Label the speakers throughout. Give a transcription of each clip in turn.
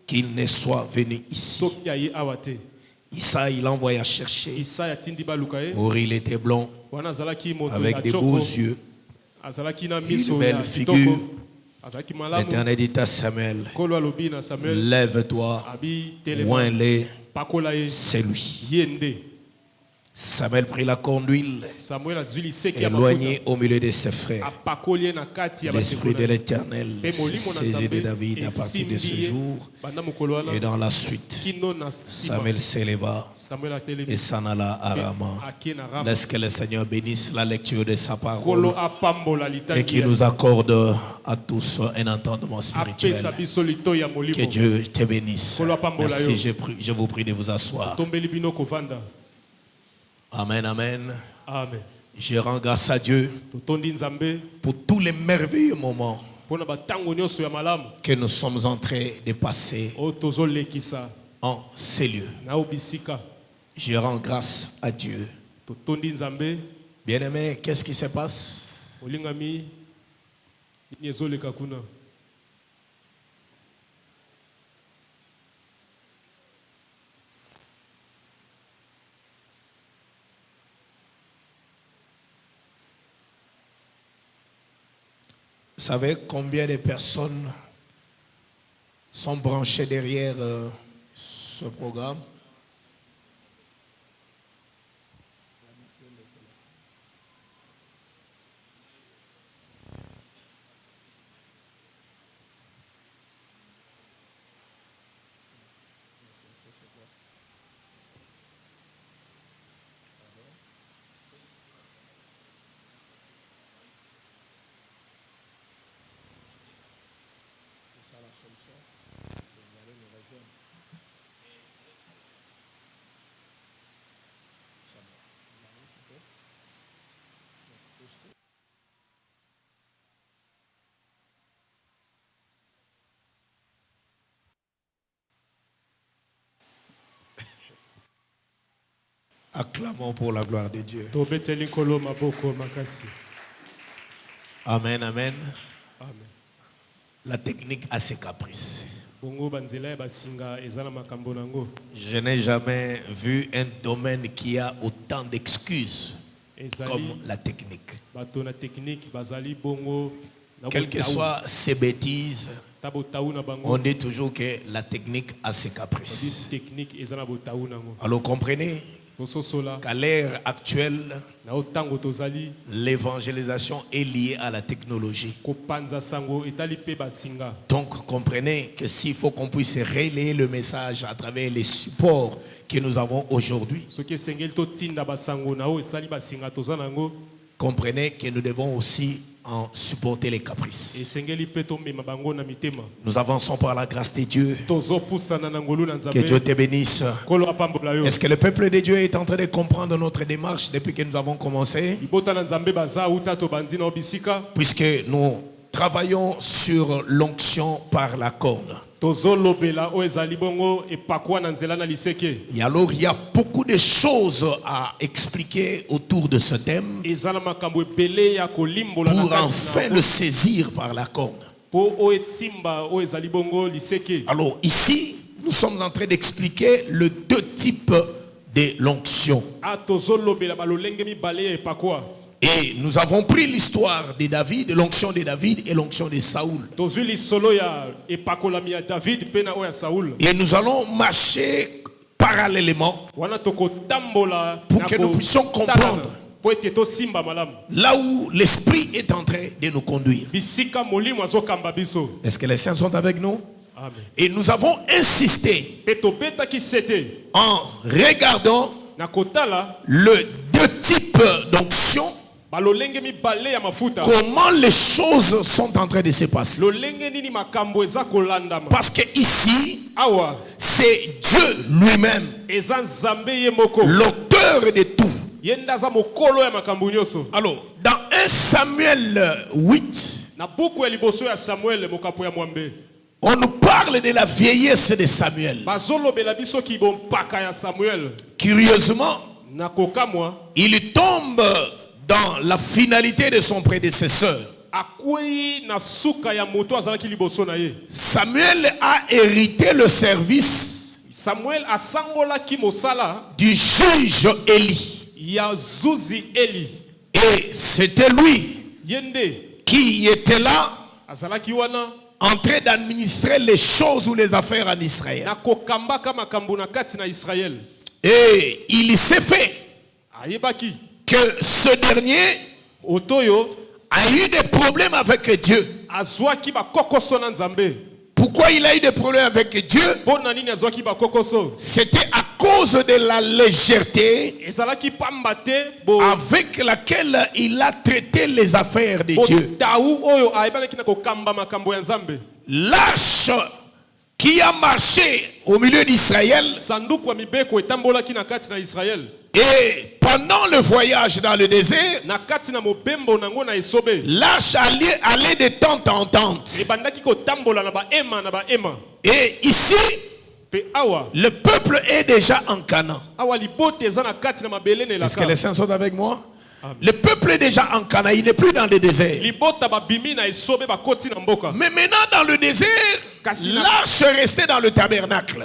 Speaker 1: qu'il ne soit venu ici. Issa, il envoya chercher. Or, il était blond, avec des beaux yeux, une belle figure. L'Éternel dit à Samuel, lève-toi, oins-les, c'est lui. Samuel prit la corne d'huile, éloigné au milieu de ses frères. L'esprit de l'Éternel s'est saisi de David à partir de ce jour. Et dans la suite, Samuel s'éleva et s'en alla à Rama. Laisse que le Seigneur bénisse la lecture de sa parole et qu'il nous accorde à tous un entendement spirituel. Que Dieu te bénisse. Merci, je vous prie de vous asseoir. Amen, amen.
Speaker 2: Amen.
Speaker 1: Je rends grâce à Dieu pour tous les merveilleux moments que nous sommes en train de passer en ces lieux. Je rends grâce à Dieu. Bien-aimé, qu'est-ce qui se passe? Vous savez combien de personnes sont branchées derrière ce programme? Acclamons pour la gloire de Dieu. Amen, amen. La technique a ses caprices. Je n'ai jamais vu un domaine qui a autant d'excuses comme la technique. Quelles que soient ses bêtises, on dit toujours que la technique a ses caprices. Alors comprenez qu'à l'ère actuelle, l'évangélisation est liée à la technologie. Donc comprenez que s'il faut qu'on puisse relayer le message à travers les supports que nous avons aujourd'hui, comprenez que nous devons aussi en supporter les caprices. Nous avançons par la grâce de Dieu. Que Dieu te bénisse. Est-ce que le peuple de Dieu est en train de comprendre notre démarche depuis que nous avons commencé? Puisque nous travaillons sur l'onction par la corne. Et alors il y a beaucoup de choses à expliquer autour de ce thème pour enfin le saisir par la corne. Alors ici, nous sommes en train d'expliquer les deux types de l'onction. Et nous avons pris l'histoire de David, l'onction de David et l'onction de Saoul. Et nous allons marcher parallèlement pour que nous puissions comprendre là où l'Esprit est en train de nous conduire. Est-ce que les saints sont avec nous? Amen. Et nous avons insisté en regardant le deux types d'onction. Comment les choses sont en train de se passer. Parce que ici, c'est Dieu lui-même, l'auteur de tout. Alors, dans 1 Samuel 8, on nous parle de la vieillesse de Samuel. Curieusement, il tombe dans la finalité de son prédécesseur. Samuel a hérité le service du juge Élie. Et c'était lui qui était là en train d'administrer les choses ou les affaires en Israël. Et il s'est fait que ce dernier a eu des problèmes avec Dieu. Pourquoi il a eu des problèmes avec Dieu? C'était à cause de la légèreté avec laquelle il a traité les affaires de Dieu. L'arche qui a marché au milieu d'Israël, et pendant le voyage dans le désert, l'arche allait de tente en tente. Et ici, le peuple est déjà en Canaan. Est-ce que les saints sont avec moi? Le peuple est déjà en Canaan, il n'est plus dans le désert. Mais maintenant dans le désert, l'arche restait dans le tabernacle,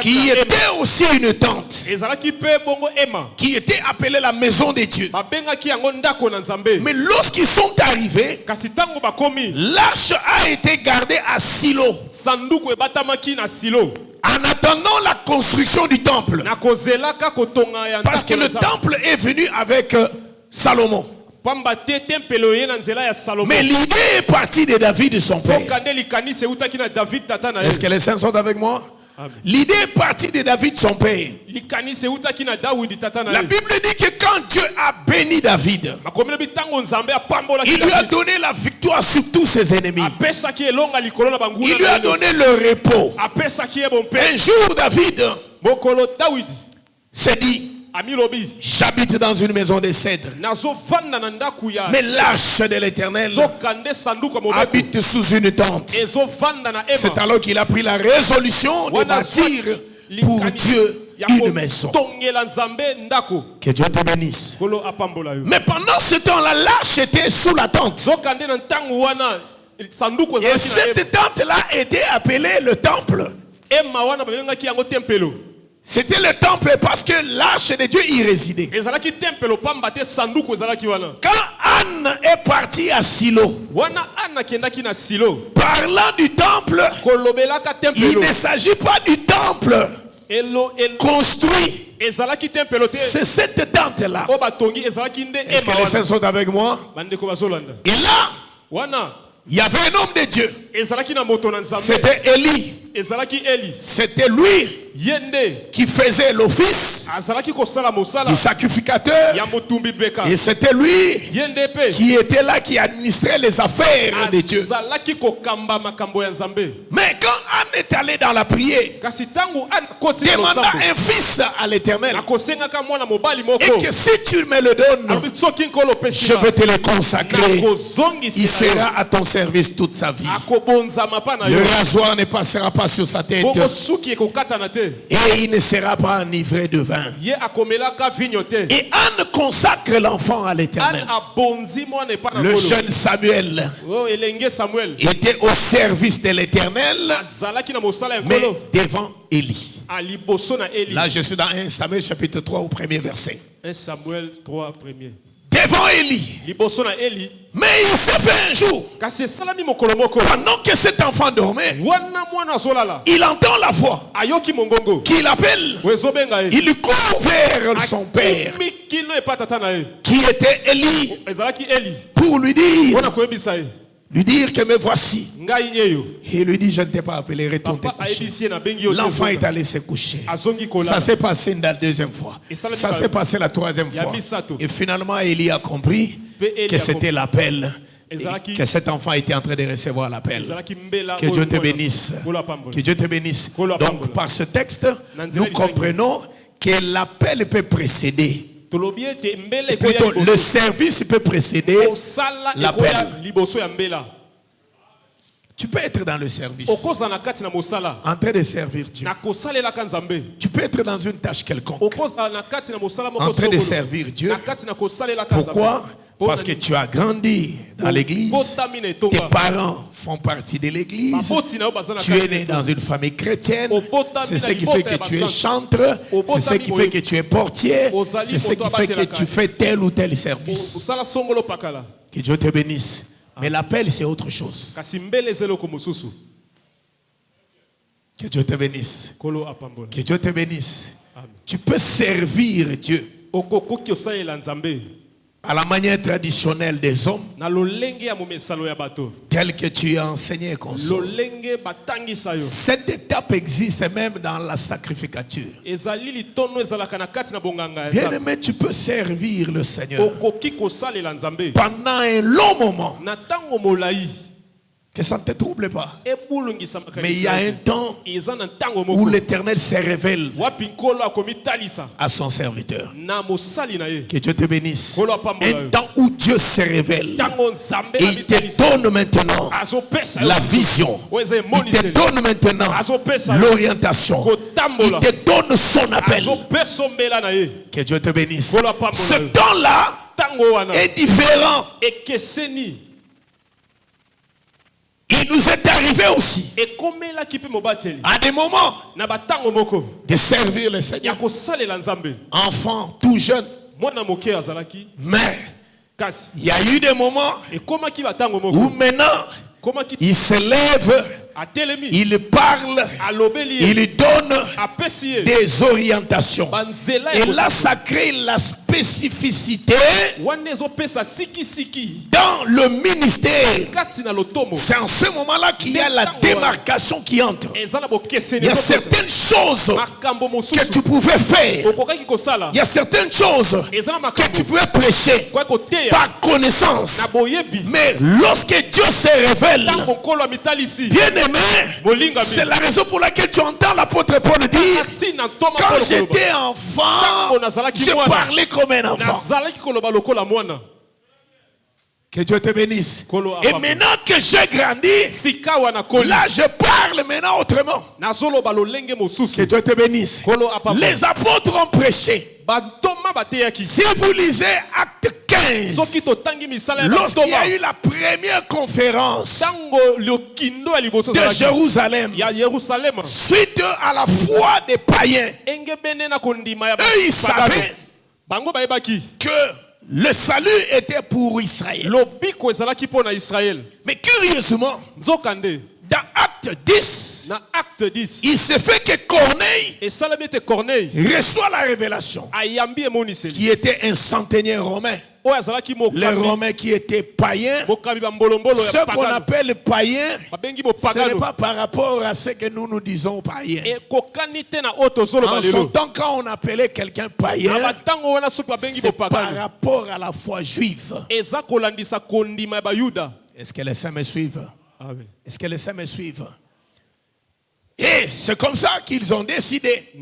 Speaker 1: qui était aussi une tente, qui était appelée la maison de Dieu. Mais lorsqu'ils sont arrivés, l'arche a été gardée à Silo, en attendant la construction du temple. Parce que le temple est venu avec Salomon. Mais l'idée est partie de David et son père. Est-ce que les saints sont avec moi? L'idée est partie de David son père. La Bible dit que quand Dieu a béni David, il lui a donné la victoire sur tous ses ennemis. Il lui a donné le repos. Un jour David s'est dit: j'habite dans une maison de cèdre, mais l'arche de l'Éternel habite sous une tente. C'est alors qu'il a pris la résolution de bâtir pour Dieu une maison. Que Dieu te bénisse. Mais pendant ce temps-là, l'arche était sous la tente. Et cette tente-là était appelée le temple. C'était le temple parce que l'arche de Dieu y résidait. Quand Anne est partie à Silo, parlant du temple, il ne s'agit pas du temple construit. C'est cette tente-là. Est-ce que les saints sont avec moi? Et là, il y avait un homme de Dieu. C'était Élie. C'était lui qui faisait l'office du sacrificateur. Et c'était lui qui était là, qui administrait les affaires de Dieu. Mais quand Anne est allée dans la prière, demanda un fils à l'Éternel, et que si tu me le donnes, je vais te le consacrer. Il sera à ton service toute sa vie. Le rasoir ne passera pas sur sa tête, et il ne sera pas enivré de vin. Et Anne consacre l'enfant à l'Éternel. Le jeune Samuel était au service de l'Éternel, mais devant Élie. Là je suis dans 1 Samuel chapitre 3 au premier verset.
Speaker 2: 1 Samuel 3 premier.
Speaker 1: Devant Élie. Mais il s'est fait un jour, pendant que cet enfant dormait, il entend la voix qui l'appelle. Il court vers son père, qui était Élie, pour lui dire que me voici. Et il lui dit: je ne t'ai pas appelé, retourne te coucher. L'enfant est allé se coucher. Ça s'est passé la deuxième fois. Ça s'est passé la troisième fois. Et finalement Élie a compris que c'était l'appel, que cet enfant était en train de recevoir l'appel. Que Dieu te bénisse. Que Dieu te bénisse. Donc par ce texte, nous comprenons que l'appel peut précéder. Plutôt, le service peut précéder l'appel. Tu peux être dans le service, en train de servir Dieu. Tu peux être dans une tâche quelconque, en train de servir Dieu. Pourquoi? Parce que tu as grandi dans l'église, tes parents font partie de l'église, tu es né dans une famille chrétienne, c'est ce qui fait que tu es chanteur, c'est ce qui fait que tu es portier, c'est ce qui fait que tu fais tel ou tel service. Que Dieu te bénisse. Mais l'appel, c'est autre chose. Que Dieu te bénisse. Que Dieu te bénisse. Tu peux servir Dieu à la manière traditionnelle des hommes, tel que tu as enseigné. Cette étape existe même dans la sacrificature. Bien aimé, tu peux servir le Seigneur pendant un long moment, que ça ne te trouble pas. Mais il y a un temps où l'Éternel se révèle à son serviteur. Que Dieu te bénisse. Un temps où Dieu se révèle. Et il te donne maintenant la vision. Il te donne maintenant l'orientation. Il te donne son appel. Que Dieu te bénisse. Ce temps-là est différent. Il nous est arrivé aussi à des moments de servir le Seigneur. Enfant, tout jeune. Mais il y a eu des moments où maintenant il se lève, il parle, il donne des orientations. Et là, ça crée la spécificité dans le ministère. C'est en ce moment-là qu'il y a la démarcation qui entre. Il y a certaines choses que tu pouvais faire. Il y a certaines choses que tu pouvais prêcher par connaissance. Mais lorsque Dieu se révèle, bien aimé, c'est la raison pour laquelle tu entends l'apôtre Paul dire: quand j'étais enfant, je parlais comme un enfant. Que Dieu te bénisse. Et maintenant que j'ai grandi, là je parle maintenant autrement. Que Dieu te bénisse. Les apôtres ont prêché. Si vous lisez Acte 15, lorsqu'il y a eu la première conférence de Jérusalem, suite à la foi des païens, eux ils savaient que le salut était pour Israël. Mais curieusement, dans Acte 10, il se fait que Corneille reçoit la révélation, qui était un centenier romain. Les Romains qui étaient païens, ce qu'on appelle païens, ce n'est pas par rapport à ce que nous disons païens. En son temps, quand on appelait quelqu'un païen, c'est par rapport à la foi juive. Est-ce que les saints me suivent? Est-ce que les saints me suivent? Et c'est comme ça qu'ils ont décidé.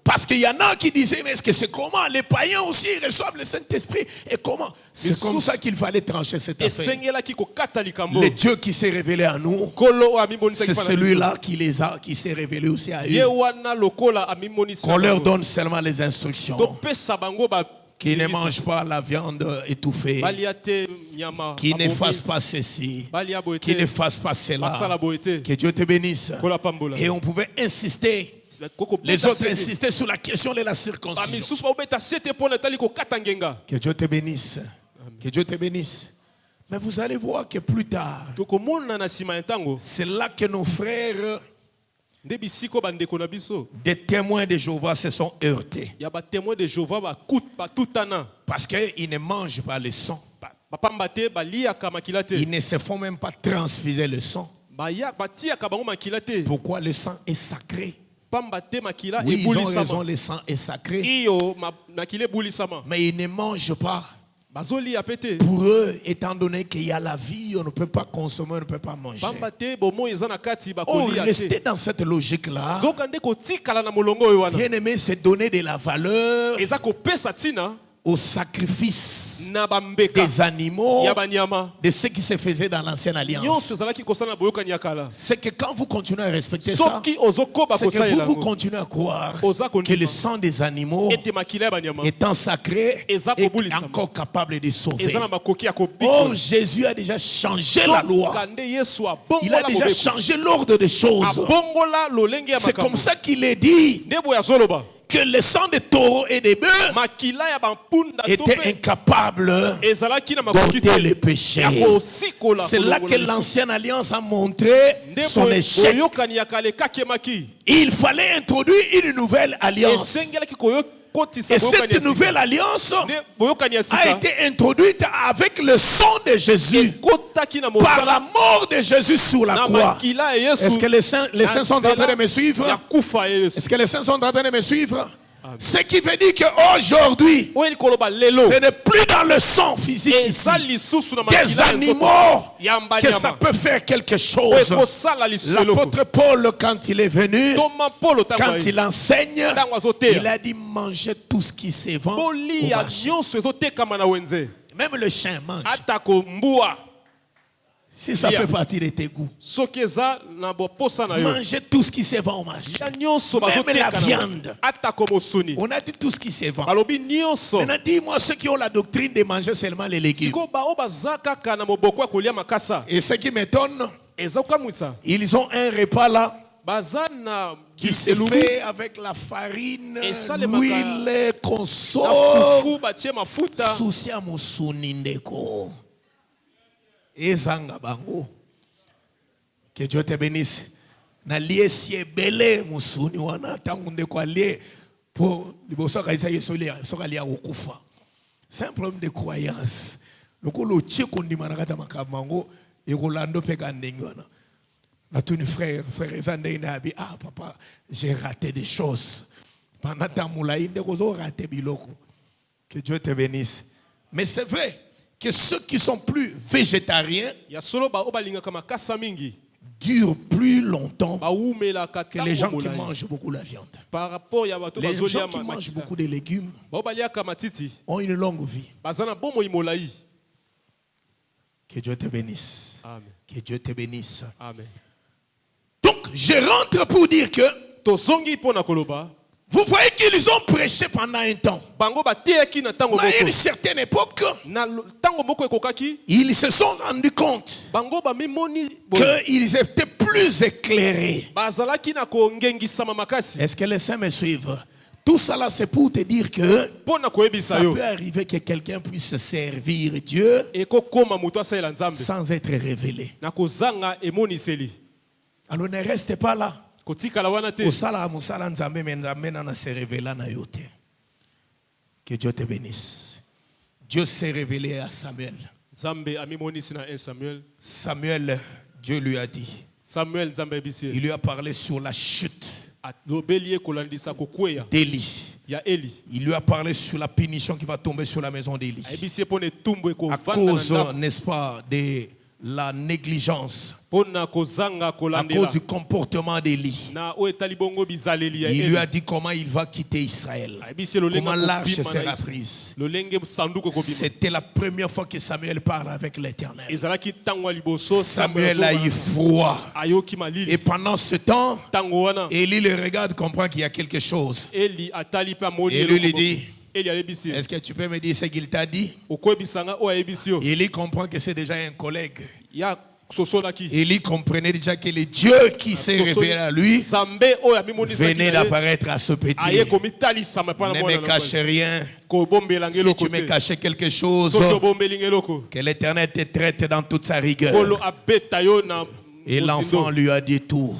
Speaker 1: Parce qu'il y en a qui disaient: mais est-ce que c'est comment? Les païens aussi reçoivent le Saint-Esprit. Et comment? C'est comme ça qu'il fallait trancher cette affaire. Le Dieu qui s'est révélé à nous, c'est celui-là qui s'est révélé aussi à eux. Qu'on leur donne seulement les instructions. Qui ne mange pas la viande étouffée, qui ne fasse pas ceci, qui ne fasse pas cela. Que Dieu te bénisse. Et on pouvait insister. Les autres insistaient sur la question de la circoncision. Que Dieu te bénisse. Que Dieu te bénisse. Mais vous allez voir que plus tard, c'est là que nos frères, des témoins de Jéhovah, se sont heurtés. Parce qu'ils ne mangent pas le sang. Ils ne se font même pas transfuser le sang. Pourquoi le sang est sacré? Oui, ils ont raison, le sang est sacré. Mais ils ne mangent pas. Pour eux, étant donné qu'il y a la vie, on ne peut pas consommer, on ne peut pas manger. Oh, rester dans cette logique-là, bien aimé, c'est donner de la valeur au sacrifice des animaux, de ce qui se faisait dans l'ancienne alliance. C'est que quand vous continuez à respecter ça, c'est que vous continuez à croire que le sang des animaux étant sacré est encore capable de sauver. Oh, Jésus a déjà changé la loi. Il a déjà changé l'ordre des choses. C'est comme ça qu'il est dit que le sang de taureaux et des bœufs était incapable d'ôter les péchés. C'est là que l'ancienne alliance a montré son échec. Il fallait introduire une nouvelle alliance. Et cette nouvelle alliance a été introduite avec le sang de Jésus, par la mort de Jésus sur la croix. Est-ce que les saints sont en train de me suivre? Est-ce que les saints sont en train de me suivre? Ce qui veut dire qu'aujourd'hui, ce n'est plus dans le sang physique ici, des animaux, que ça peut faire quelque chose. L'apôtre Paul, quand il est venu, quand il enseigne, il a dit manger tout ce qui se vend au marché. Même le chien mange. Si ça fait partie de tes goûts. Manger tout ce qui se vend au marché. Même la viande. On a dit tout ce qui se vend. Maintenant, dis-moi ceux qui ont la doctrine de manger seulement les légumes. Et ce qui m'étonne, ils ont un repas là qui se fait avec la farine, l'huile, consomme, souci à moussounindeko. Ezanga bango. Que Dieu te bénisse. Na lié si belé musuni wana tangu ndeko lié pour liboso kaisa yesolia sokalia okufa. C'est un problème de croyance. Lokolo tcheko ndima nakata makamango ekolando peka ndengi wana. Na tuni frère ezande ina abi papa, j'ai raté des choses. Pendant ta moulaï ndeko zo raté biloko. Que Dieu te bénisse. Mais c'est vrai que ceux qui sont plus végétariens durent plus longtemps que les gens qui mangent beaucoup la viande. Les gens qui mangent beaucoup de légumes ont une longue vie. Que Dieu te bénisse. Amen. Que Dieu te bénisse. Amen. Donc, je rentre pour dire que vous voyez qu'ils ont prêché pendant un temps. À une certaine époque, ils se sont rendus compte qu'ils étaient plus éclairés. Est-ce que les saints me suivent? Tout cela, c'est pour te dire que ça peut arriver que quelqu'un puisse servir Dieu sans être révélé. Alors ne restez pas là. Que Dieu te bénisse. Dieu s'est révélé à Samuel. Samuel, Dieu lui a dit. Il lui a parlé sur la chute d'Élie. Il lui a parlé sur la punition qui va tomber sur la maison d'Élie. À cause, n'est-ce pas, de la négligence, à cause du comportement d'Élie. Il lui a dit comment il va quitter Israël, comment l'arche sera prise. C'était la première fois que Samuel parle avec l'Éternel. Samuel a eu froid. Et pendant ce temps, Élie le regarde, comprend qu'il y a quelque chose. Et lui dit, est-ce que tu peux me dire ce qu'il t'a dit? Il comprend que c'est déjà un collègue. Il comprenait déjà que le Dieu qui s'est révélé à lui venait d'apparaître à ce petit. Ne me cache rien. Si tu me cachais quelque chose, que l'Éternel te traite dans toute sa rigueur. Et l'enfant lui a dit tout.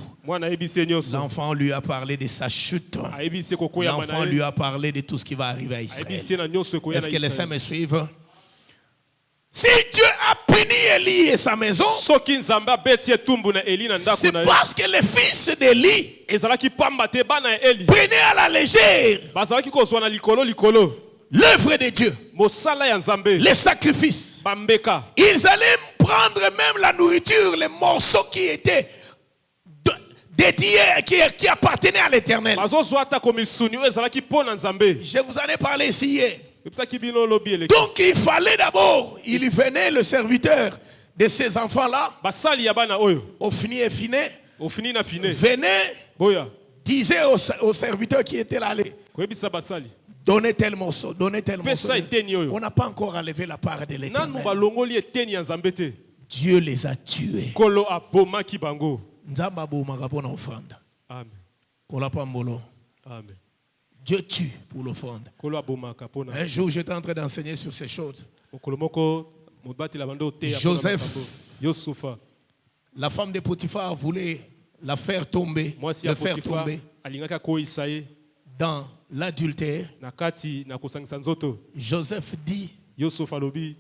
Speaker 1: L'enfant lui a parlé de sa chute. L'enfant lui a parlé de tout ce qui va arriver à Israël. Est-ce que les saints me suivent? Si Dieu a puni Élie et sa maison, c'est parce que les fils d'Élie prenaient à la légère l'œuvre de Dieu, les sacrifices. Ils allaient prendre même la nourriture, les morceaux qui étaient dédiés, qui appartenaient à l'Éternel. Je vous en ai parlé ici hier. Donc il fallait d'abord, il venait le serviteur de ces enfants-là, au fini et fini, venait, disait au serviteur qui était là, allez, donnez tel morceau, donnez tel morceau. On n'a pas encore enlevé la part de l'Éternel. Dieu les a tués. Amen. Dieu tue pour l'offrande. Un jour, j'étais en train d'enseigner sur ces choses. Joseph, la femme de Potiphar voulait la faire tomber, le faire tomber dans l'adultère. Joseph dit,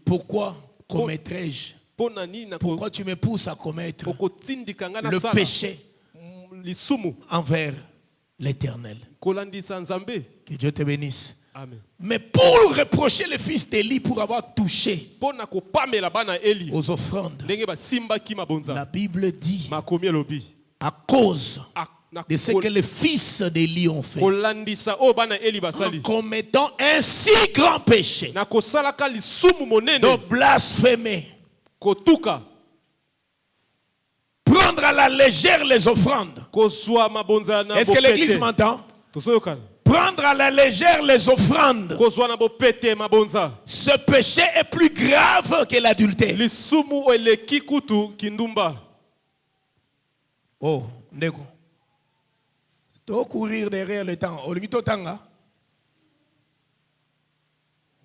Speaker 1: pourquoi commettrai-je? Pourquoi tu me pousses à commettre le péché envers l'Éternel? Que Dieu te bénisse. Amen. Mais pour reprocher le fils d'Élie pour avoir touché aux offrandes, la Bible dit, à cause de ce que les fils d'Élie ont fait, en commettant un si grand péché, de blasphémer, prendre à la légère les offrandes. Est-ce que l'église m'entend? Prendre à la légère les offrandes. Ce péché est plus grave que l'adultère. Oh, Ndeko. Tu dois courir derrière le temps.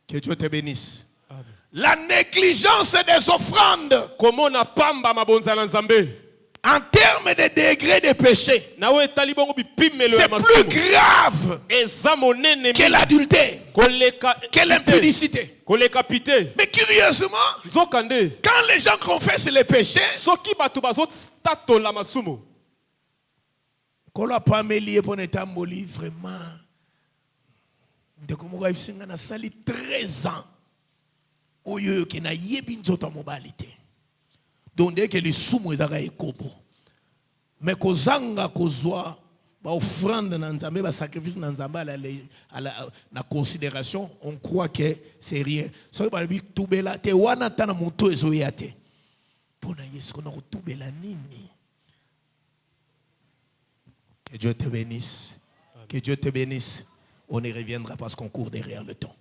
Speaker 1: Que Dieu te bénisse. Amen. La négligence des offrandes. En termes de degré de péché, c'est plus grave que l'adultère, que l'impudicité. Mais curieusement, quand les gens confessent les péchés, vraiment, de 13 ans, au lieu que na yebi nzoto moralité. Donc dès que les soumou ezaka ekobo, mais kozanga kozwa ba offrande na nzambe ba sacrifice na nzambe à la considération, on croit que c'est rien. So ba bi tubela te wana tana moto ezoya te. Pona yesko na tubela nini? Que Dieu te bénisse. Que Dieu te bénisse. On y reviendra parce qu'on court derrière le temps.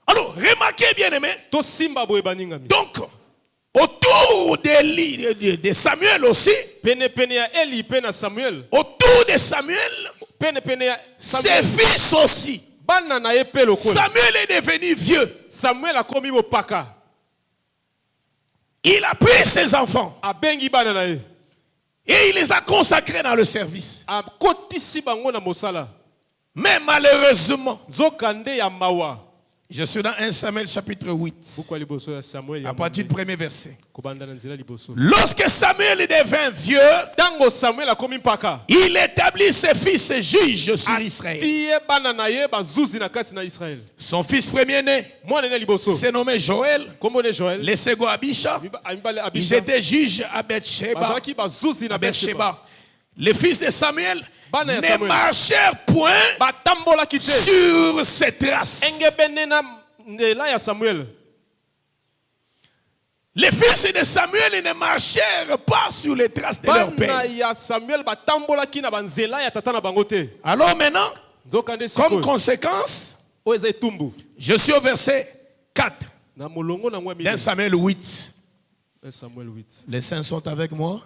Speaker 1: Alors, remarquez bien aimé. Donc autour de Samuel aussi, autour de Samuel, ses fils aussi. Samuel est devenu vieux. Il a pris ses enfants et il les a consacrés dans le service. Mais malheureusement, je suis dans 1 Samuel chapitre 8, à partir du premier verset. Lorsque Samuel devint vieux, il établit ses fils juges sur Israël. Son fils premier-né s'est nommé Joël, le second Abisha. Ils étaient juges à Beersheba. Les fils de Samuel ne marchèrent point sur ses traces. Les fils de Samuel ne marchèrent pas sur les traces de leur père. Alors maintenant, comme conséquence, je suis au verset 4 d'un Samuel 8. Les saints sont avec moi.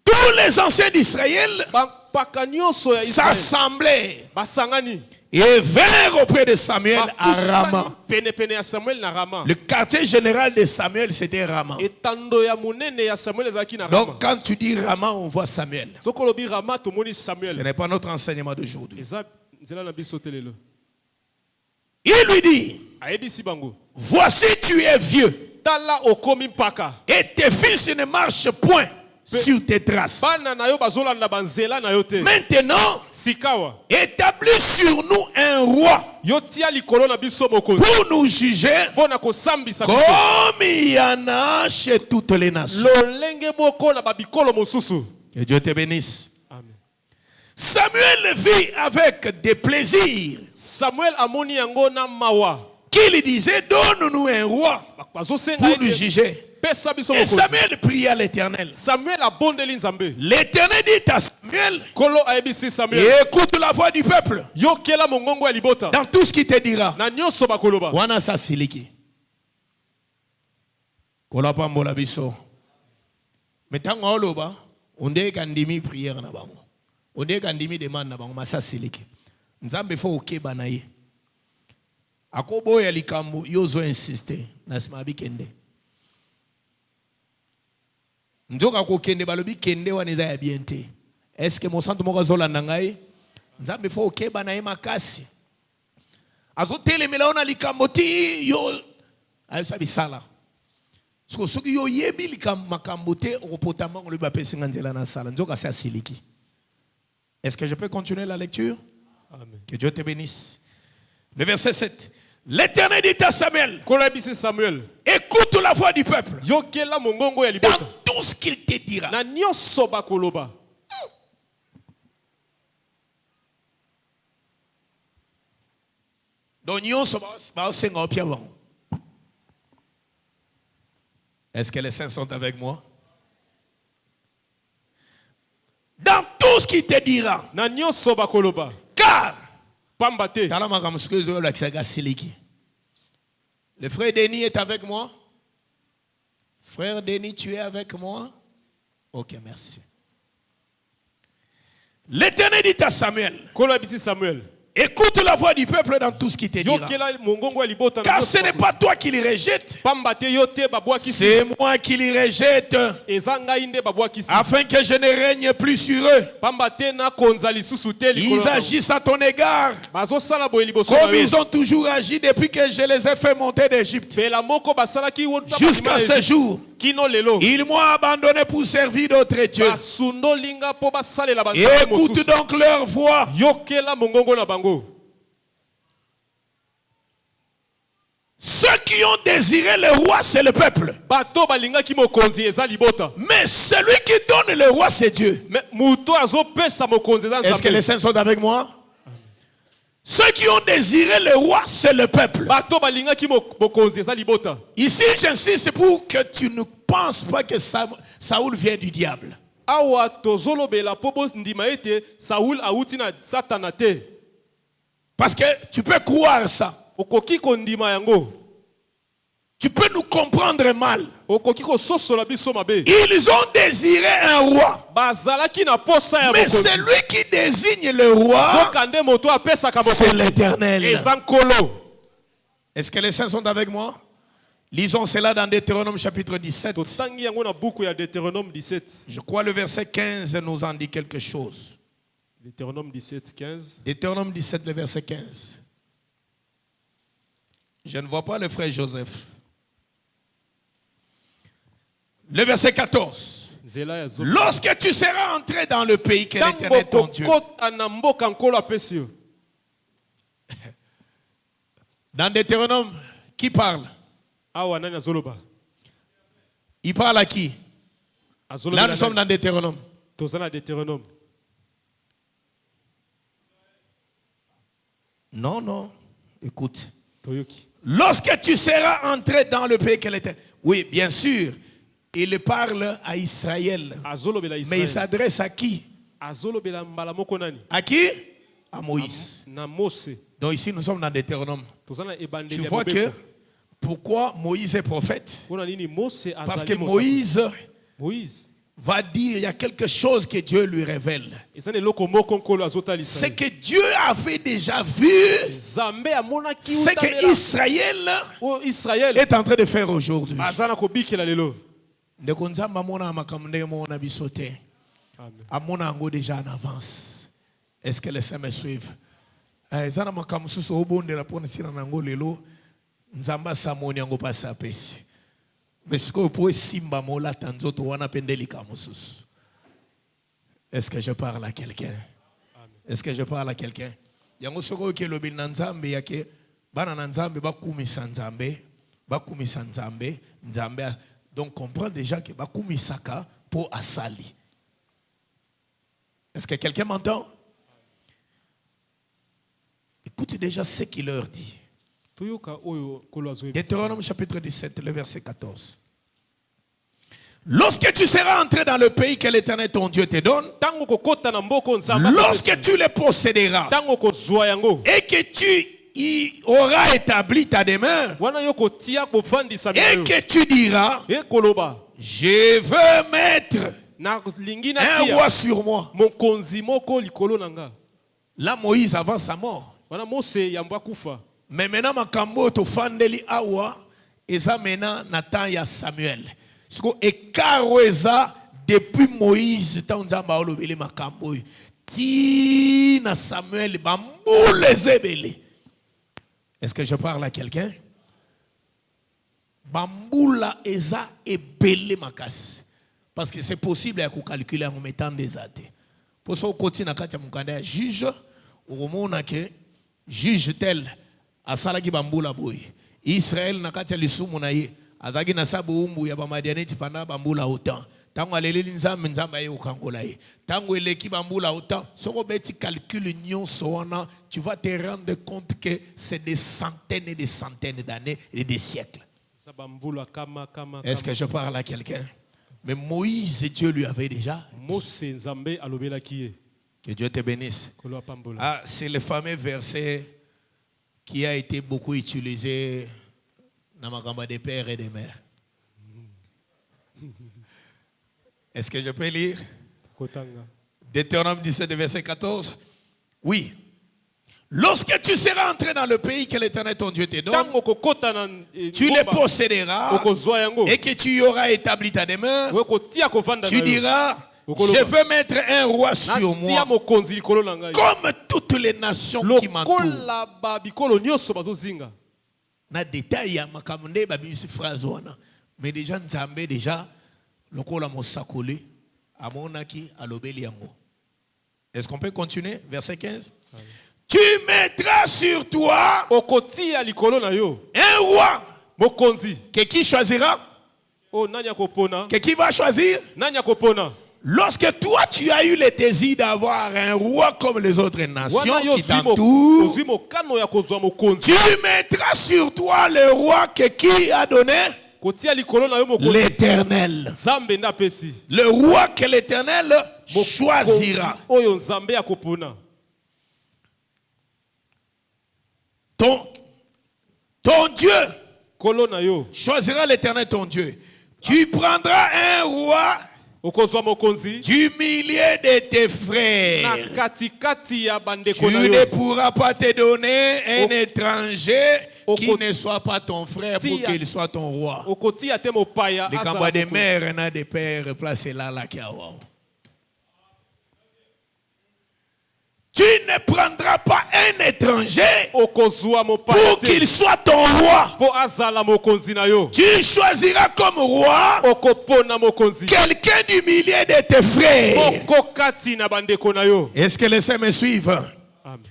Speaker 1: Tous les anciens d'Israël s'assemblaient et vinrent auprès de Samuel à Rama. Le quartier général de Samuel, c'était Rama. Donc quand tu dis Rama, on voit Samuel. Ce n'est pas notre enseignement d'aujourd'hui. Il lui dit, voici tu es vieux et tes fils ne marchent point sur tes traces. Maintenant, établis sur nous un roi pour nous juger comme il y en a chez toutes les nations. Que Dieu te bénisse. Amen. Samuel vit avec des plaisirs.
Speaker 2: Samuel amoni yango na mawa.
Speaker 1: Qui lui disait, donne-nous un roi pour nous juger. Et Samuel pria à l'Éternel. L'Éternel dit à Samuel, écoute la voix du peuple dans tout ce qu'il te dira. Wana sa siliki. Kola pambola biso. Metango oloba, onde kandimi prière na bango. Onde kandimi demande na bango masa siliki. Nzambe fo okeba na ye. Akobo ya likambo yozo insister na sima bikende. Nzoka ko kende balobi kende waneza ya biente. Est-ce que mon centre moko zolanda ngai? Nzambe fo okeba na ye makasi. Azo telemela ona likambo ti yo ayo sabi sala. Soki yo yebi likambo makambo te okopotama ngolo ba pesinga nzela na sala. Nzoka sa siliki. Est-ce que je peux continuer la lecture?
Speaker 2: Amen.
Speaker 1: Que Dieu te bénisse. Le verset 7. L'Éternel dit à Samuel, écoute la voix du peuple dans tout ce qu'il te dira. Est-ce que les saints sont avec moi? Dans tout ce qu'il te dira. Car le frère Denis est avec moi. Frère Denis, tu es avec moi? Ok, merci. L'Éternel dit à Samuel, écoute la voix du peuple dans tout ce qui te dira. Car ce n'est pas toi qui les rejette, c'est moi qui les rejette, afin que je ne règne plus sur eux. Ils agissent à ton égard comme ils ont toujours agi depuis que je les ai fait monter d'Égypte. Jusqu'à ce jour, ils m'ont abandonné pour servir d'autres dieux. Écoute donc leur voix. Ceux qui ont désiré le roi, c'est le peuple. Mais celui qui donne le roi, c'est Dieu. Est-ce que les saints sont avec moi? Ceux qui ont désiré le roi, c'est le peuple. Ici, j'insiste pour que tu ne penses pas que Saoul vient du diable. Parce que tu peux croire ça. Tu peux nous comprendre mal. Ils ont désiré un roi. Mais celui qui désigne le roi, c'est l'Éternel. Est-ce que les saints sont avec moi? Lisons cela dans Deutéronome chapitre 17. Je crois le verset 15 nous en dit quelque chose.
Speaker 2: Deutéronome 17, 15.
Speaker 1: Deutéronome 17, le verset 15. Je ne vois pas le frère Joseph. Le verset 14. Lorsque tu seras entré dans le pays que l'Éternel ton Dieu. Dans Deutéronome, qui parle? Il parle à qui? Là nous sommes dans Deutéronome. Non, non. Écoute. Lorsque tu seras entré dans le pays que l'Éternel. Oui, bien sûr. Il parle à Israël. Mais il s'adresse à qui? À qui? À Moïse. Donc ici nous sommes dans Deutéronome. Tu vois que pourquoi Moïse est prophète? Parce que Moïse va dire il y a quelque chose que Dieu lui révèle. C'est que Dieu avait déjà vu ce que Israël est en train de faire aujourd'hui. Déjà en avance. Est-ce que les saints me suivent? Est-ce que je parle à quelqu'un? Est-ce que je parle à quelqu'un? Donc comprends déjà que pour Asali. Est-ce que quelqu'un m'entend? Écoute déjà ce qu'il leur dit. Deutéronome chapitre 17, le verset 14. Lorsque tu seras entré dans le pays que l'Éternel ton Dieu te donne, lorsque tu le posséderas et que tu y auras établi ta demeure et que tu diras, je veux mettre un roi sur moi. Là, Moïse avant sa mort. Mais maintenant, Makambo to fandeli awa eza maintenant Nathan ya Samuel. Siko ekaro eza depuis Moïse tanzamba olobele Makambo ti na Samuel bamboule zebele. Est-ce que je parle à quelqu'un? Bamboula eza ebele makas. Parce que c'est possible à calculer en mettant des athées. Pour ça, au côté na kati ya mukanda juge au mona ke juge tel asalaki bambula boy Israël na kati ya lisumu na ye azaki na sabu umbu ya bamadianeti panda bambula autant tango aleleli nzambe nzambe ye okangola ye tango eleki bambula autant soko beti calcul nyonso wana tu vas te rendre compte que c'est des centaines et des centaines d'années et des siècles. Est-ce que je parle à quelqu'un? Mais Moïse, Dieu lui avait déjà dit. Que Dieu te bénisse. Ah, c'est le fameux verset qui a été beaucoup utilisé dans ma gamme des pères et des mères. Est-ce que je peux lire? Deutéronome 17, verset 14. Oui. Lorsque tu seras entré dans le pays que l'Éternel ton Dieu te donne, tu les posséderas et que tu y auras établi ta demeure, tu diras, je veux mettre un roi sur moi, comme toutes les nations qui m'entourent. Na détail ya makamde babisi phrase wana. Mais déjà nzambe déjà lokola mosakole amonaki alobeli yango. Est-ce qu'on peut continuer verset 15? Tu mettras sur toi un roi. Que qui choisira? Que qui va choisir? Lorsque toi tu as eu le désir d'avoir un roi comme les autres nations qui t'entourent, tu mettras sur toi le roi que qui a donné? L'Éternel. Le roi que l'Éternel choisira. Ton Dieu choisira l'Éternel ton Dieu. Tu prendras un roi du milieu de tes frères. Tu ne pourras pas te donner un étranger qui ne soit pas ton frère pour qu'il soit ton roi. Les combats des mères et des pères placés là qui a. Tu ne prendras pas un étranger pour qu'il soit ton roi. Tu choisiras comme roi quelqu'un du milieu de tes frères. Est-ce que les saints me suivent? Amen.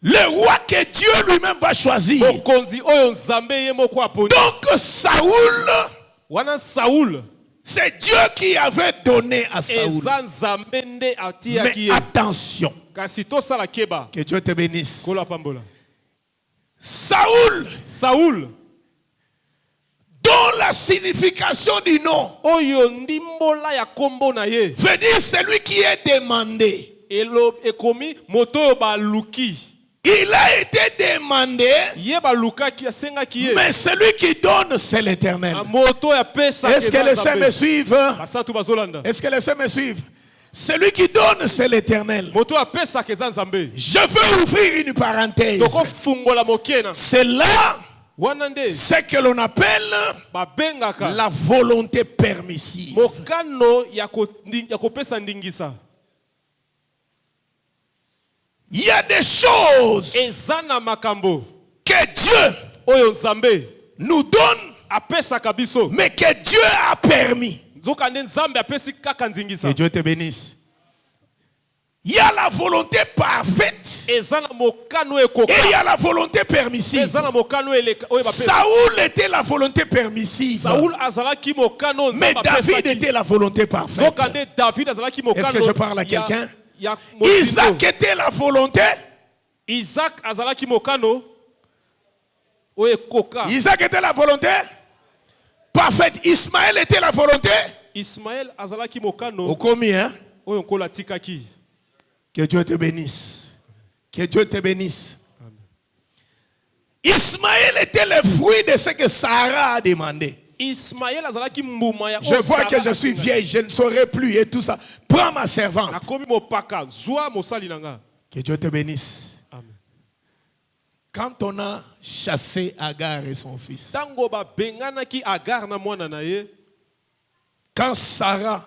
Speaker 1: Le roi que Dieu lui-même va choisir. Donc Saoul, c'est Dieu qui avait donné à Saoul. Mais attention. Que Dieu te bénisse. Saoul, dont la signification du nom veut dire celui qui est demandé. Il a été demandé, mais celui qui donne, c'est l'Éternel. Est-ce que les saints me suivent? Est-ce que les saints me suivent? Celui qui donne, c'est l'Éternel. Je veux ouvrir une parenthèse. C'est là ce que l'on appelle la volonté permissive. Il y a des choses que Dieu nous donne, mais que Dieu a permis. Que Dieu te bénisse. Il y a la volonté parfaite et il y a la volonté permissive. Saoul était la volonté permissive, mais David était la volonté parfaite. Est-ce que je parle à quelqu'un? Isaac était la volonté
Speaker 2: Isaac azalaki mokano oye koka.
Speaker 1: Isaac était la volonté parfaite. Ismaël était la volonté.
Speaker 2: Ismaël azalaki mokano.
Speaker 1: Au commis, hein?
Speaker 2: Oye kola tikaki.
Speaker 1: Que Dieu te bénisse. Que Dieu te bénisse.
Speaker 2: Amen.
Speaker 1: Ismaël était le fruit de ce que Sarah a demandé.
Speaker 2: Ismaël azalaki mbuma ya.
Speaker 1: Je vois que je suis vieille, je ne saurais plus et tout ça. Prends ma servante.
Speaker 2: Nakomi mopaka, zwa mosali nanga.
Speaker 1: Que Dieu te bénisse.
Speaker 2: Amen.
Speaker 1: Quand on a chassé Agar et son fils,
Speaker 2: Tango ba benganaki Agar na mwana na ye.
Speaker 1: quand Sarah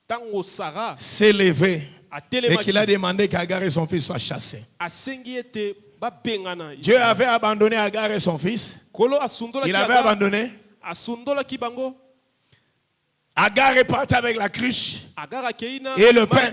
Speaker 2: Tango Sarah
Speaker 1: s'est levée et qu'il a
Speaker 2: atelemaki
Speaker 1: demandé qu'Agar et son fils soient chassés,
Speaker 2: asengi ete ba bengana.
Speaker 1: Dieu avait abandonné Agar et son fils.
Speaker 2: Kolo asundola
Speaker 1: Il
Speaker 2: ki
Speaker 1: avait
Speaker 2: Agar,
Speaker 1: abandonné.
Speaker 2: asundola ki bango.
Speaker 1: Agar est parti avec la cruche
Speaker 2: Agar akeina
Speaker 1: et le pain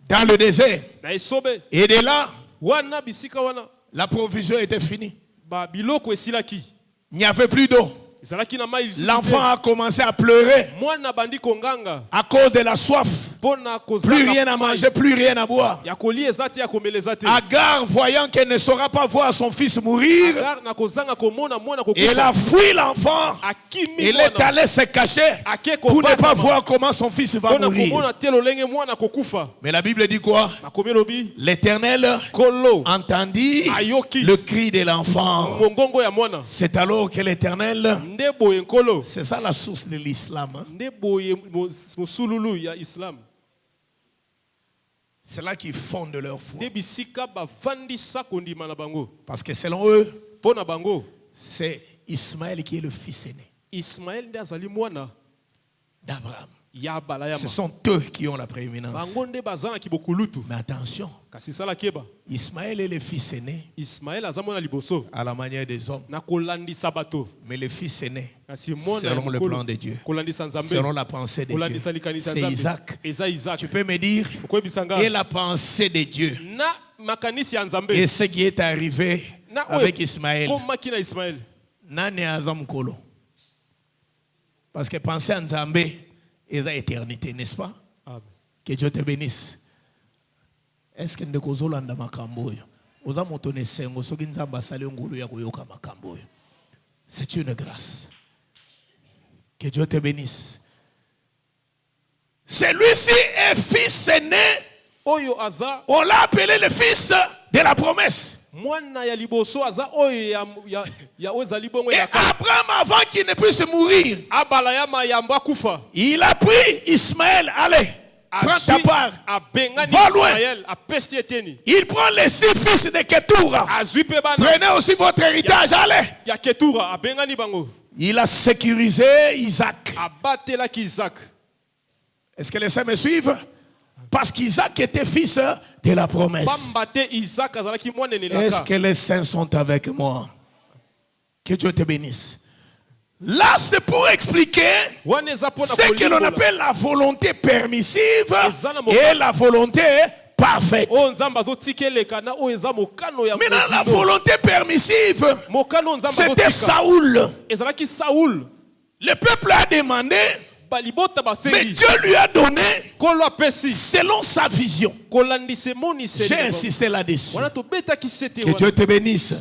Speaker 1: dans le désert.
Speaker 2: na esobe.
Speaker 1: Et de là,
Speaker 2: Wana bisika wana
Speaker 1: la provision était finie.
Speaker 2: ba biloko esilaki.
Speaker 1: Il n'y avait plus d'eau.
Speaker 2: Ezalaki na mai lisusu.
Speaker 1: L'enfant a commencé à pleurer
Speaker 2: Mwana bandi konganga.
Speaker 1: à cause de la soif.
Speaker 2: Pona
Speaker 1: Plus
Speaker 2: kozanga
Speaker 1: rien à manger, plus rien à boire.
Speaker 2: ya kolia ezati ya komeleza te.
Speaker 1: Agar, voyant qu'elle ne saura pas voir son fils mourir,
Speaker 2: Agar na kozanga komona mwana
Speaker 1: elle a
Speaker 2: kokufa.
Speaker 1: fui l'enfant.
Speaker 2: Akimi
Speaker 1: Elle est
Speaker 2: mwana.
Speaker 1: allée se cacher
Speaker 2: Ake
Speaker 1: pour ne pas
Speaker 2: kobanda
Speaker 1: voir comment son fils va
Speaker 2: pona
Speaker 1: mourir.
Speaker 2: komona te lolenge mwana kokufa.
Speaker 1: Mais la Bible dit quoi?
Speaker 2: Nakomi lobi
Speaker 1: L'Éternel
Speaker 2: kolo
Speaker 1: entendit
Speaker 2: ayoki
Speaker 1: le cri de l'enfant.
Speaker 2: mongongo ya mwana.
Speaker 1: C'est alors que l'Éternel,
Speaker 2: Nde boye nkolo.
Speaker 1: c'est ça la source de l'islam, hein?
Speaker 2: Nde boye mosululu ya Islam.
Speaker 1: C'est là qu'ils fondent leur foi.
Speaker 2: Nde bisika bavandisa kondima na bango.
Speaker 1: Parce que selon eux,
Speaker 2: Pona bango
Speaker 1: c'est Ismaël qui est le fils aîné
Speaker 2: Ismaël nde azali mwana
Speaker 1: d'Abraham.
Speaker 2: ya bala
Speaker 1: Ce
Speaker 2: yama.
Speaker 1: sont eux qui ont la prééminence.
Speaker 2: Bango nde bazana kibokulutu.
Speaker 1: Mais attention,
Speaker 2: Kasi sala keba.
Speaker 1: Ismaël est le fils aîné
Speaker 2: Ismaël aza mwana liboso.
Speaker 1: à la manière des hommes.
Speaker 2: Na kolandisa bato.
Speaker 1: Mais le fils aîné,
Speaker 2: Kasi mwana
Speaker 1: selon le
Speaker 2: likolo,
Speaker 1: plan de Dieu,
Speaker 2: kolandisa nzambe.
Speaker 1: selon la pensée de
Speaker 2: Kolandisa
Speaker 1: Dieu,
Speaker 2: likanisa
Speaker 1: c'est
Speaker 2: nzambe.
Speaker 1: Isaac.
Speaker 2: Eza Isaac.
Speaker 1: Tu peux me dire,
Speaker 2: Okoyebisanga.
Speaker 1: et la pensée de Dieu,
Speaker 2: Na makanisi ya nzambe.
Speaker 1: et ce qui est arrivé
Speaker 2: Na
Speaker 1: avec
Speaker 2: oyo
Speaker 1: Ismaël,
Speaker 2: komaki na Ismaël.
Speaker 1: nani azam kolo. Parce que penser en Nzambe, et la éternité, n'est-ce pas?
Speaker 2: Amen.
Speaker 1: Que Dieu te bénisse. Est-ce que nous avons un makambo? C'est une grâce. Que Dieu te bénisse. Celui-ci est fils aîné.
Speaker 2: Oyo aza
Speaker 1: On l'a appelé le fils de la promesse.
Speaker 2: mwana ya liboso aza oyo ya ozali bongo
Speaker 1: Et
Speaker 2: ya kaka.
Speaker 1: Abraham, avant qu'il ne puisse mourir,
Speaker 2: Abala ya mayambo akufa.
Speaker 1: il a pris Ismaël. Allez, prends ta part.
Speaker 2: Abengani
Speaker 1: Va loin.
Speaker 2: Ismaël apesti eteni.
Speaker 1: Il prend les 6 fils de Ketura.
Speaker 2: Azui pe bana
Speaker 1: Prenez aussi votre héritage. Allez.
Speaker 2: ya Ketura abengani bango.
Speaker 1: Il a sécurisé Isaac.
Speaker 2: Abatelaki Isaac.
Speaker 1: Est-ce que les saints me suivent? Parce qu'Isaac était fils de la promesse.
Speaker 2: Bambate Isaac azalaki mwana
Speaker 1: Est-ce
Speaker 2: nelaka.
Speaker 1: que les saints sont avec moi? Que Dieu te bénisse. Là, c'est pour expliquer
Speaker 2: Wana eza pona
Speaker 1: ce que l'on
Speaker 2: kolimbola.
Speaker 1: appelle la volonté permissive et la volonté parfaite.
Speaker 2: O nzamba zotikeleka na o eza mokano ya
Speaker 1: Maintenant, la
Speaker 2: mozindo.
Speaker 1: volonté permissive,
Speaker 2: Mokano nzamba
Speaker 1: c'était
Speaker 2: zotika.
Speaker 1: Saoul.
Speaker 2: Ezalaki Saoul.
Speaker 1: Le peuple a demandé,
Speaker 2: Balibota
Speaker 1: mais
Speaker 2: basengi.
Speaker 1: Dieu lui a donné
Speaker 2: Kolo apesi.
Speaker 1: selon sa vision.
Speaker 2: Kolandise moni
Speaker 1: J'ai
Speaker 2: seni.
Speaker 1: insisté là-dessus.
Speaker 2: Wana to beta kisete
Speaker 1: Que
Speaker 2: wana.
Speaker 1: Dieu te bénisse.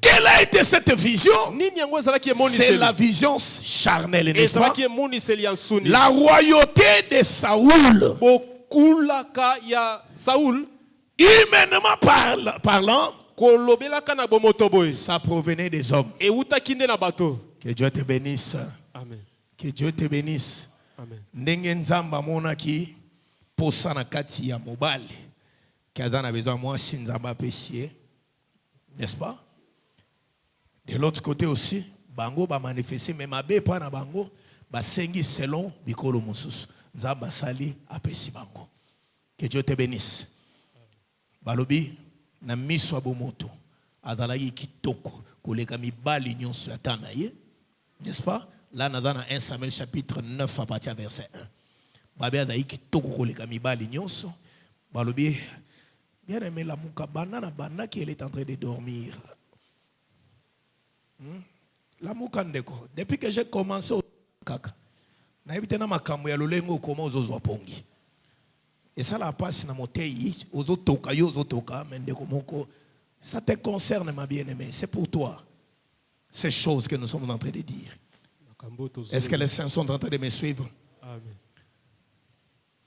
Speaker 1: Quelle a été cette vision?
Speaker 2: Nini yango ezalaki emoni
Speaker 1: C'est
Speaker 2: seli.
Speaker 1: la vision charnelle, n'est-ce pas?
Speaker 2: Ezalaki emoni seli ya nsuni.
Speaker 1: La royauté de Saoul,
Speaker 2: Bokulaka ya Saoul.
Speaker 1: humainement parlant,
Speaker 2: Kolobelaka na bomoto boy.
Speaker 1: ça provenait des hommes.
Speaker 2: Eutaki nde na bato.
Speaker 1: Que Dieu te bénisse.
Speaker 2: Amen.
Speaker 1: Que Dieu te bénisse.
Speaker 2: Amen.
Speaker 1: Ndenge nzamba monaki posa na kati ya mobali. Kaza na besoin moi si nzamba pesier. N'est-ce pas? De l'autre côté aussi, bango ba manifester mais mabe pa na bango ba sengi selon bikolo mususu. Nzamba sali apesi bango. Que Dieu te bénisse. Balobi na miso abomoto azalaki kitoko koleka mibali nyonso ya tana ye. N'est-ce pas? Là, nous avons 1 Samuel chapitre 9 à partir du verset 1. Babé azalaki kitoko koleka mibali nyonso. Balobi bien aimé la muka banana banda qui elle est en train de dormir. La muka ndeko. Depuis que j'ai commencé au kaka. Na ebite na makambo ya lolengo koma ozozwa pongi. Et ça la passe na motei ozo toka yo ozo toka mendeko moko Ça te concerne, ma bien-aimée. C'est pour toi. Ces choses que nous sommes en train de dire. Est-ce que les saints sont en train de me suivre?
Speaker 2: Amen.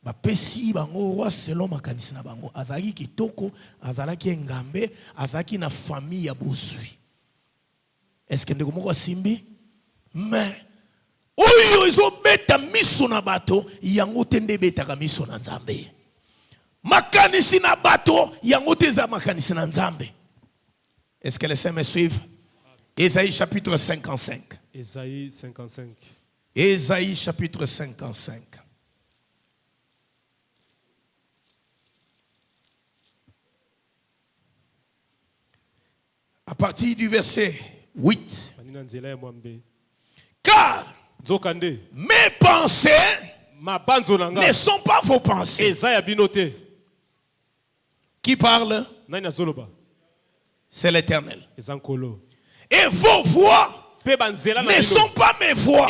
Speaker 1: Bapesi bango roi selon makanisi na bango. Azaki kitoko, azalaki ngambe, azaki na famille ya bosui. Est-ce que ndeko moko simbi? Mais oyo izo beta miso na bato, yango tende beta ka miso na Nzambe. Makanisi na bato, yango teza makanisi na Nzambe. Est-ce que les saints me suivent? Ésaïe chapitre 55.
Speaker 2: Ésaïe 55.
Speaker 1: Ésaïe chapitre 55. À partir du verset 8. Car mes pensées ne sont pas vos pensées. Qui parle? C'est l'Éternel. Et vos voix ne sont pas mes voix.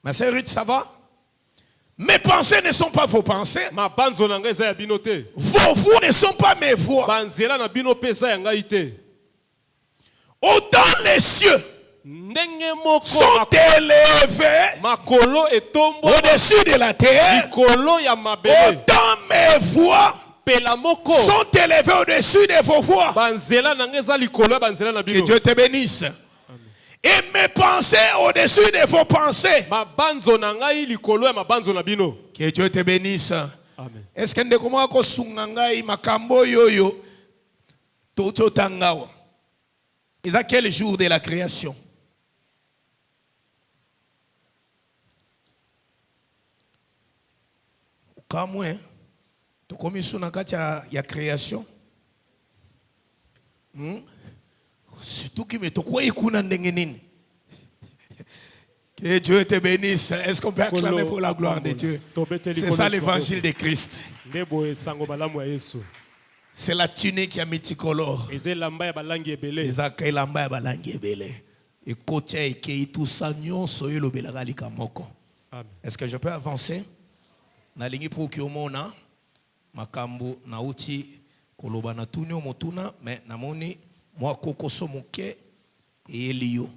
Speaker 1: Ma sœur Ruth, ça va? Mes pensées ne sont pas vos pensées. Vos voix ne sont pas mes voix. Autant les cieux sont élevés au-dessus de la terre, autant mes voix sont élevés au-dessus de vos voix. Que Dieu te bénisse. Et mes pensées au-dessus de vos pensées. Que Dieu te bénisse. Est-ce que nous avons sungangai makambo yoyo toto tangawa? Est à quel jour de la création? Comme moi, tu comme sunakati ya création. Surtout qui me toko ikuna ndengenini. Que Dieu te bénisse. Est-ce qu'on peut acclamer pour la gloire de Dieu? C'est ça l'évangile de Christ. C'est la tunique qui est multicolore. Et est-ce que je peux avancer? Nalingi pour que omona makambo nauti koloba na tuni omotuna mais namoni moi kokoso moke et elio.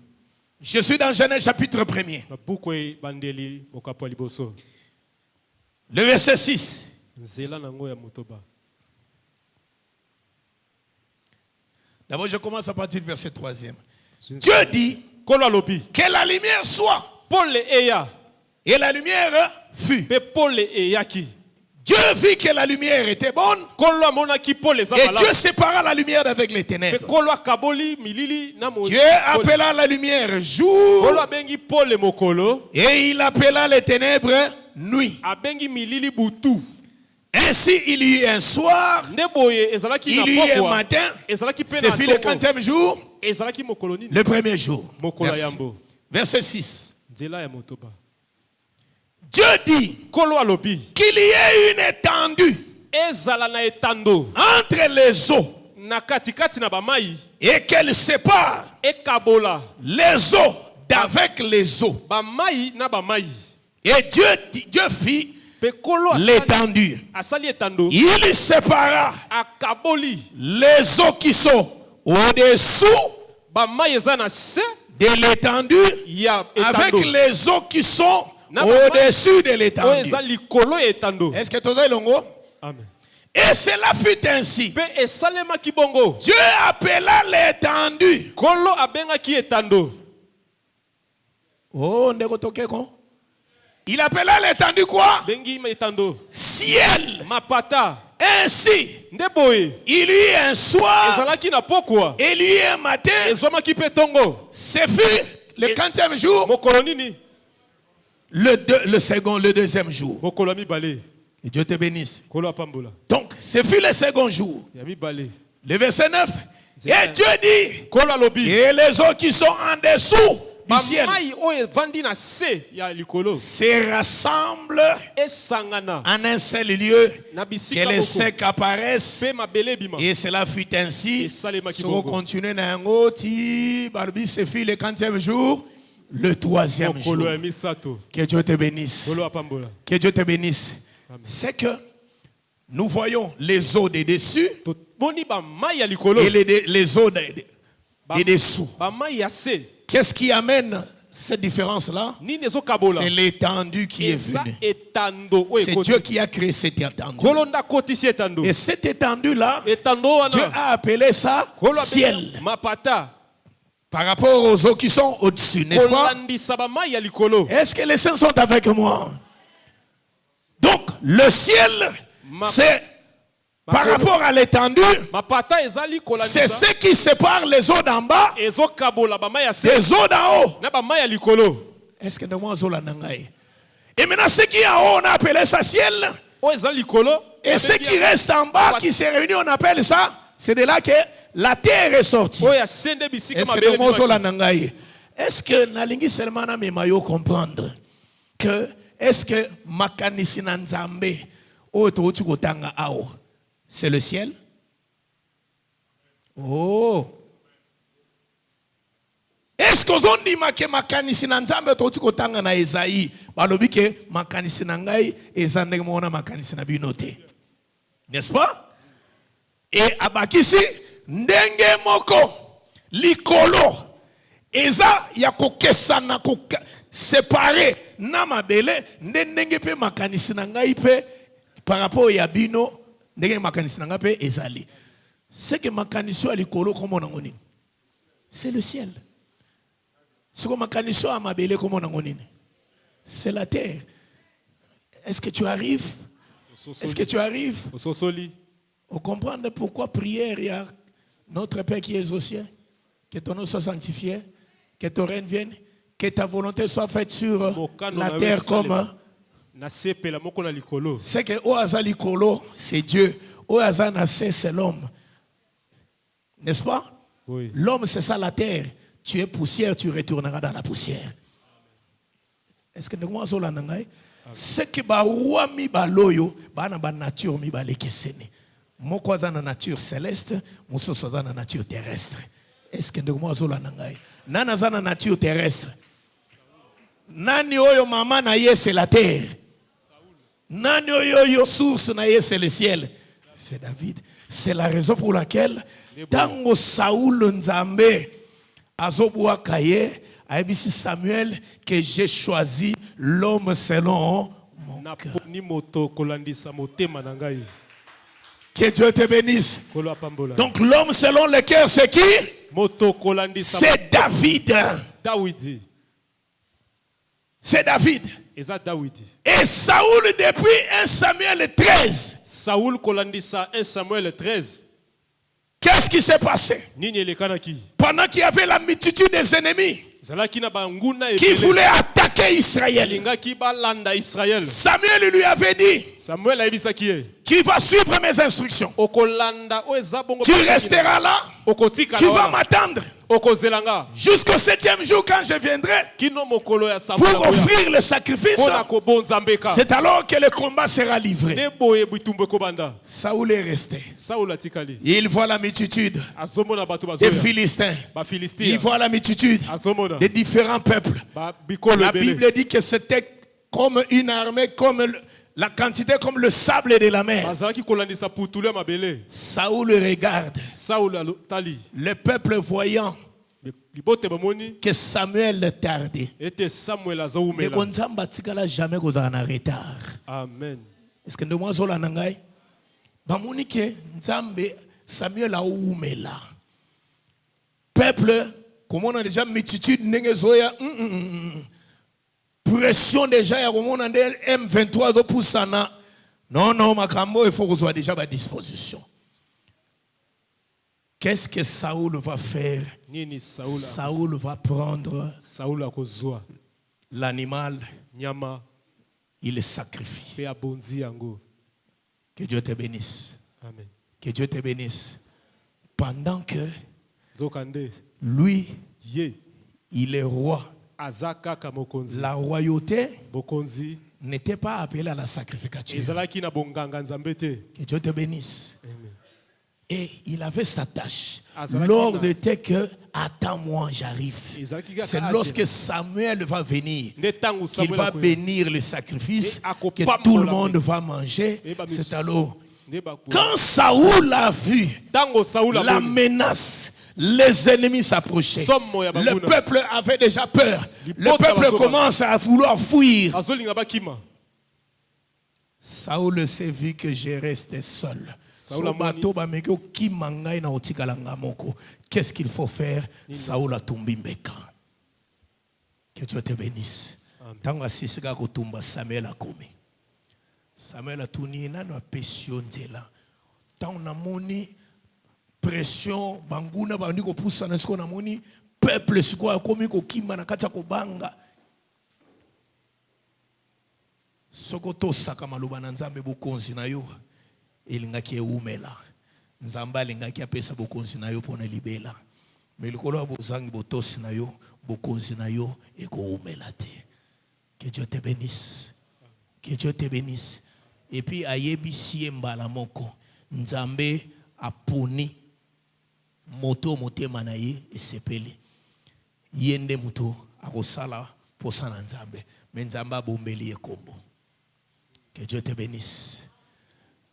Speaker 1: Je suis dans Genèse chapitre 1er. Le verset 6. D'abord, je commence à partir du verset 3e. Dieu dit que la lumière soit. Et la lumière fut. Dieu vit que la lumière était bonne. Et Dieu sépara la lumière avec les ténèbres. Dieu appela la lumière jour. Et il appela les ténèbres nuit. Ainsi il y eut un soir. Il y eut un matin. C'est fut le 40e jour. Le premier jour. Merci. Verset 6. Dieu dit qu'il y ait une étendue entre les eaux et qu'elle sépare les eaux d'avec les eaux. Et Dieu fit l'étendue. Il sépara les eaux qui sont au-dessous de l'étendue avec les eaux qui sont au-dessus de l'étendue. Est-ce que tu as longo? Amen. Et cela fut ainsi. Dieu appela l'étendue. Oh, il appela l'étendue quoi? Ciel. Ainsi, il y eut un soir et il y eut un matin. C'est fut le 40e jour. Le deuxième jour. Et Dieu te bénisse. Donc, ce fut le second jour. Le verset 9. Et Dieu dit, et les eaux qui sont en dessous du ciel se rassemblent en un seul lieu, que les secs apparaissent. Et cela fut ainsi. Si on continue dans un autre, ce fut le 40e jour. Le troisième jour. Que Dieu te bénisse. Que Dieu te bénisse. C'est que nous voyons les eaux des dessus et les eaux des dessous. Qu'est-ce qui amène cette différence-là? C'est l'étendue qui est venue. C'est Dieu qui a créé cette étendue. Et cette étendue-là, Dieu a appelé ça ciel. Par rapport aux eaux qui sont au-dessus, n'est-ce pas? Est-ce que les saints sont avec moi? Donc, le ciel, c'est par rapport à l'étendue, c'est ce qui sépare les eaux d'en bas des eaux d'en haut. Est-ce que nous avons la nangaï? Et maintenant, ce qui est en haut, on a appelé ça ciel. Et ce qui reste en bas, qui s'est réuni, on appelle ça. C'est de là que la terre est sortie. Est-ce que nous avons la nangaï? Est-ce que Nalingi seulement na memayo comprendre que est-ce que makanisi na nzambe o to tu kotanga ao? C'est le ciel. Oh. Est-ce que vous dit que makanisi na nzambe to tu kotanga na Esaïe? Balobi ke makanisi na ngai ezandenge mona makanisi na binote. N'est-ce pas? Et abakisi ndenge moko likolo eza ya kokesana ko séparer na mabele ndenge pe makanisi na ngai pe par rapport ya bino. C'est que makaniso alikolo comme on a. C'est le ciel. Ce que makaniso a mabele comme on a. C'est la terre. Est-ce que tu arrives? Est-ce que tu arrives? On comprend pourquoi prière, il y a notre Père qui est aux cieux, que ton nom soit sanctifié, que ton règne vienne, que ta volonté soit faite sur la terre comme. C'est que Oaza Likolo, c'est Dieu. Oaza Nassé, c'est l'homme. N'est-ce pas? Oui. L'homme, c'est ça la terre. Tu es poussière, tu retourneras dans la poussière. Est-ce que nous avons la nangaï? C'est que Baoua mi baloyo, ba na nature mi balekesene. Moko za na nature céleste, muso za na nature terrestre. Est-ce que nous avons la nangaï? Nana za na nature terrestre. Nani oyo mama na ye, c'est la terre. Nani oyo source na ye, c'est le ciel. C'est David. C'est la raison pour laquelle tango Saoul Nzambe azoboua kaye aibisi Samuel que j'ai choisi l'homme selon mon cœur. Que Dieu te bénisse. Donc l'homme selon le cœur, c'est qui? C'est David. C'est David. Et Saoul depuis 1 Samuel 13. Qu'est-ce qui s'est passé? Pendant qu'il y avait la multitude des ennemis qui voulaient attaquer Israël, Samuel lui avait dit, tu vas suivre mes instructions. Tu resteras là. Tu vas m'attendre jusqu'au 7e jour quand je viendrai pour offrir le sacrifice. C'est alors que le combat sera livré. Saoul est resté. Il voit la multitude des Philistins. Il voit la multitude des différents peuples. La Bible dit que c'était comme une armée, comme la quantité comme le sable de la mer. Saoul regarde. Le peuple voyant que Samuel tardait. Mais Gonzamba tikala jamais en retard.
Speaker 2: Amen.
Speaker 1: Est-ce que nous avons la nangai? Bamoni ke Nzambe Samuel a oumela. Peuple, comme on a déjà multitude nengezoya. Pression déjà, il y a M23 pour ça. Non, Makambo, il faut qu'on soit déjà à disposition. Qu'est-ce que Saoul va faire? Saoul va prendre l'animal, il le sacrifie. Que Dieu te bénisse.
Speaker 2: Amen.
Speaker 1: Que Dieu te bénisse. Pendant que lui, il est roi. La royauté n'était pas appelée à la sacrificature. Que Dieu te bénisse.
Speaker 2: Amen.
Speaker 1: Et il avait sa tâche. L'ordre était que attends-moi, j'arrive. C'est lorsque Samuel va venir qu'il va bénir le sacrifice, que tout le monde va manger. C'est alors Quand Saoul a vu la menace, les ennemis s'approchaient. Le peuple avait déjà peur. Le peuple commence à vouloir fuir. Saoul s'est vu que j'ai resté seul. Qu'est-ce qu'il faut faire? Saoul a tombé mbeka. Que Dieu te bénisse. Tant que Samuel a commis. Samuel a tourné dans la pression. Tant on a moni pression, banguna bandi ko poussa na siko na moni peuple siko a commis ko kimba na kata ko banga. Soko to saka maloba na nzambe bokonzi na yo elingaki eumela. Nzamba lingaki apesa bokonzi na yo pona libela. Mais likolo bozangi botosi na yo bokonzi na yo eko umela te. Que Dieu te bénisse. Que Dieu te bénisse. Et puis ayebisi mbala moko nzambe aponi moto motema na ye esepeli yende muto akosala posana nzambe mais nzambe abombeli ekombo. Que Dieu te bénisse.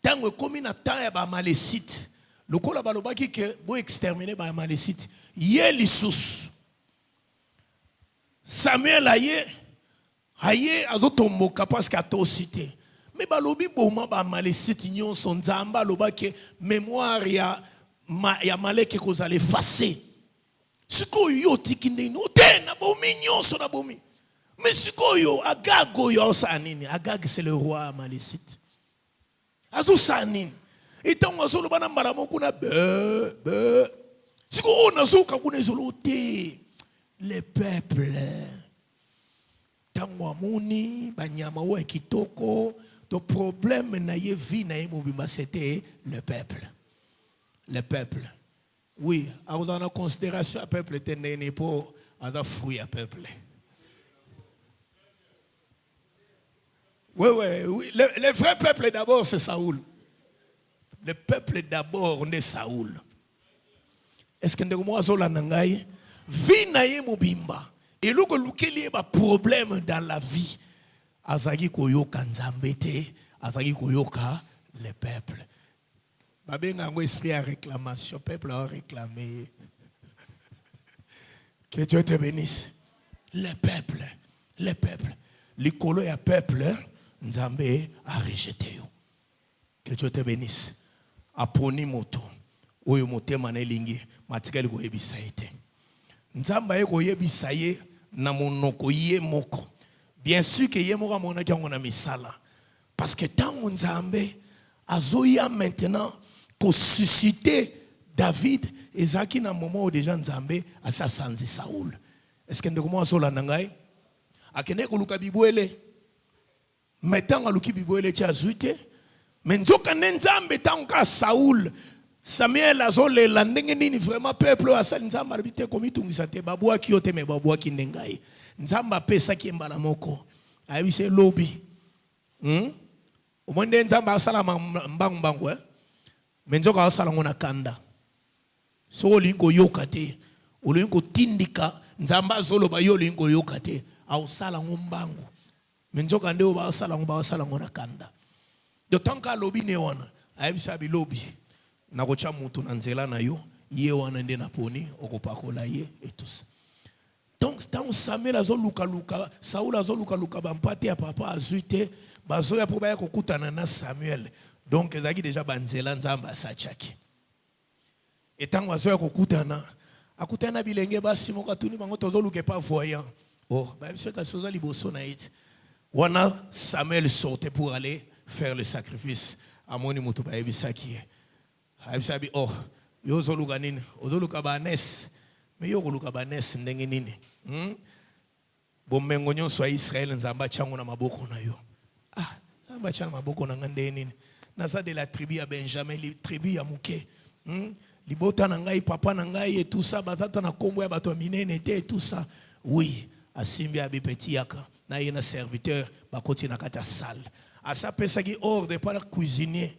Speaker 1: Tango komi na temps ya ba malécite lokola balobaki ke bo exterminer ba malécite ye lisusu Samuel aye azotomboka parce que atosité. Mais balobi boma ba malécite nyonso nzamba loba ke mémoire ya maleke ko zale effacer. Siko yo tikinde no te na bomi nyonso na bomi. Mais siko yo agago yo sanini. Agag c'est le roi malécite. Azu sanini. Itango solo bana mbala moko na be. Siko ona soka kuna zolo te. Le peuple tango amuni banyama wa kitoko. Le problème na ye vie na ye mobimba c'était le peuple. Le peuple. Oui, à vous en considération le peuple était né pour avoir fruit à peuple. Oui. Le vrai peuple d'abord c'est Saoul. Le peuple d'abord on est Saoul. Est-ce que nous avons la nangai vie na ye mobimba et le lukeli ba problème dans la vie. Azagi koyoka nzambete, azagi koyoka le peuple. Babenga ngo esprit à réclamation, peuple a réclamé. Que Dieu te bénisse. Le peuple. Likolo ya peuple, nzambe a rejeté yo. Que Dieu te bénisse. Aponi moto, oyo motema na elingi, matikali ko yebisa ete. Nzamba ye ko yebisa ye na monoko ye moko. Bien sûr que yemora mona kiangona misala parce que tant nzambe azoya maintenant pour susciter David ezaki na moment où déjà nzambe asasanzi Saoul. Est-ce que ndeko mo sola nangai akene ko luka bibwele metanga luki bibwele ti azuite mais nzoka nzambe tant ka Saoul Samuel azole la ndenge nini vraiment peuple asali nzambe arbité komitungisa te babwa ki yote me babwa ki ndengai. Nzamba pesa ki mbala moko ayibise lobby omwende nzamba asala mbangu menzoka asala ngona kanda so olingo yokate olingo tindika nzamba zoloba yo olingo yokate ausala ngombangu menzoka ndeo ba asala ngona kanda de tanka lobby ne wana ayibisa bi lobby na kocha mutu na nzela na yo ye wana nde na poni okopakola ye et tout ça. Donc, tant Samuel azoluka Saoul azoluka bampate ya papa azuite bazoya po baya kokutana na Samuel. Donc ezaki déjà banzela nzamba sachaki. Et tant bazoya kokutana akutana bilenge basi moko atuni bango tozoluka pas voyant. Oh, ba monsieur ta soza liboso na it. Wana Samuel sortait pour aller faire le sacrifice. Amoni mutu ba ebisaki. Abisabi oh, yo zoluka nini? Ozoluka banes. Mais yo koluka banes ndenge nini bomengo nyonso ya Israël nzamba chango na maboko na yo nzamba chango na maboko na ngande nini naza de la tribu ya Benjamin li tribu ya muke libota na ngai papa na ngai et tout ça bazata na kombo ya bato minene te et tout ça oui asimbi abi petit yaka na yena serviteur bakoti na kata salle asa pesa ki ordre par cuisinier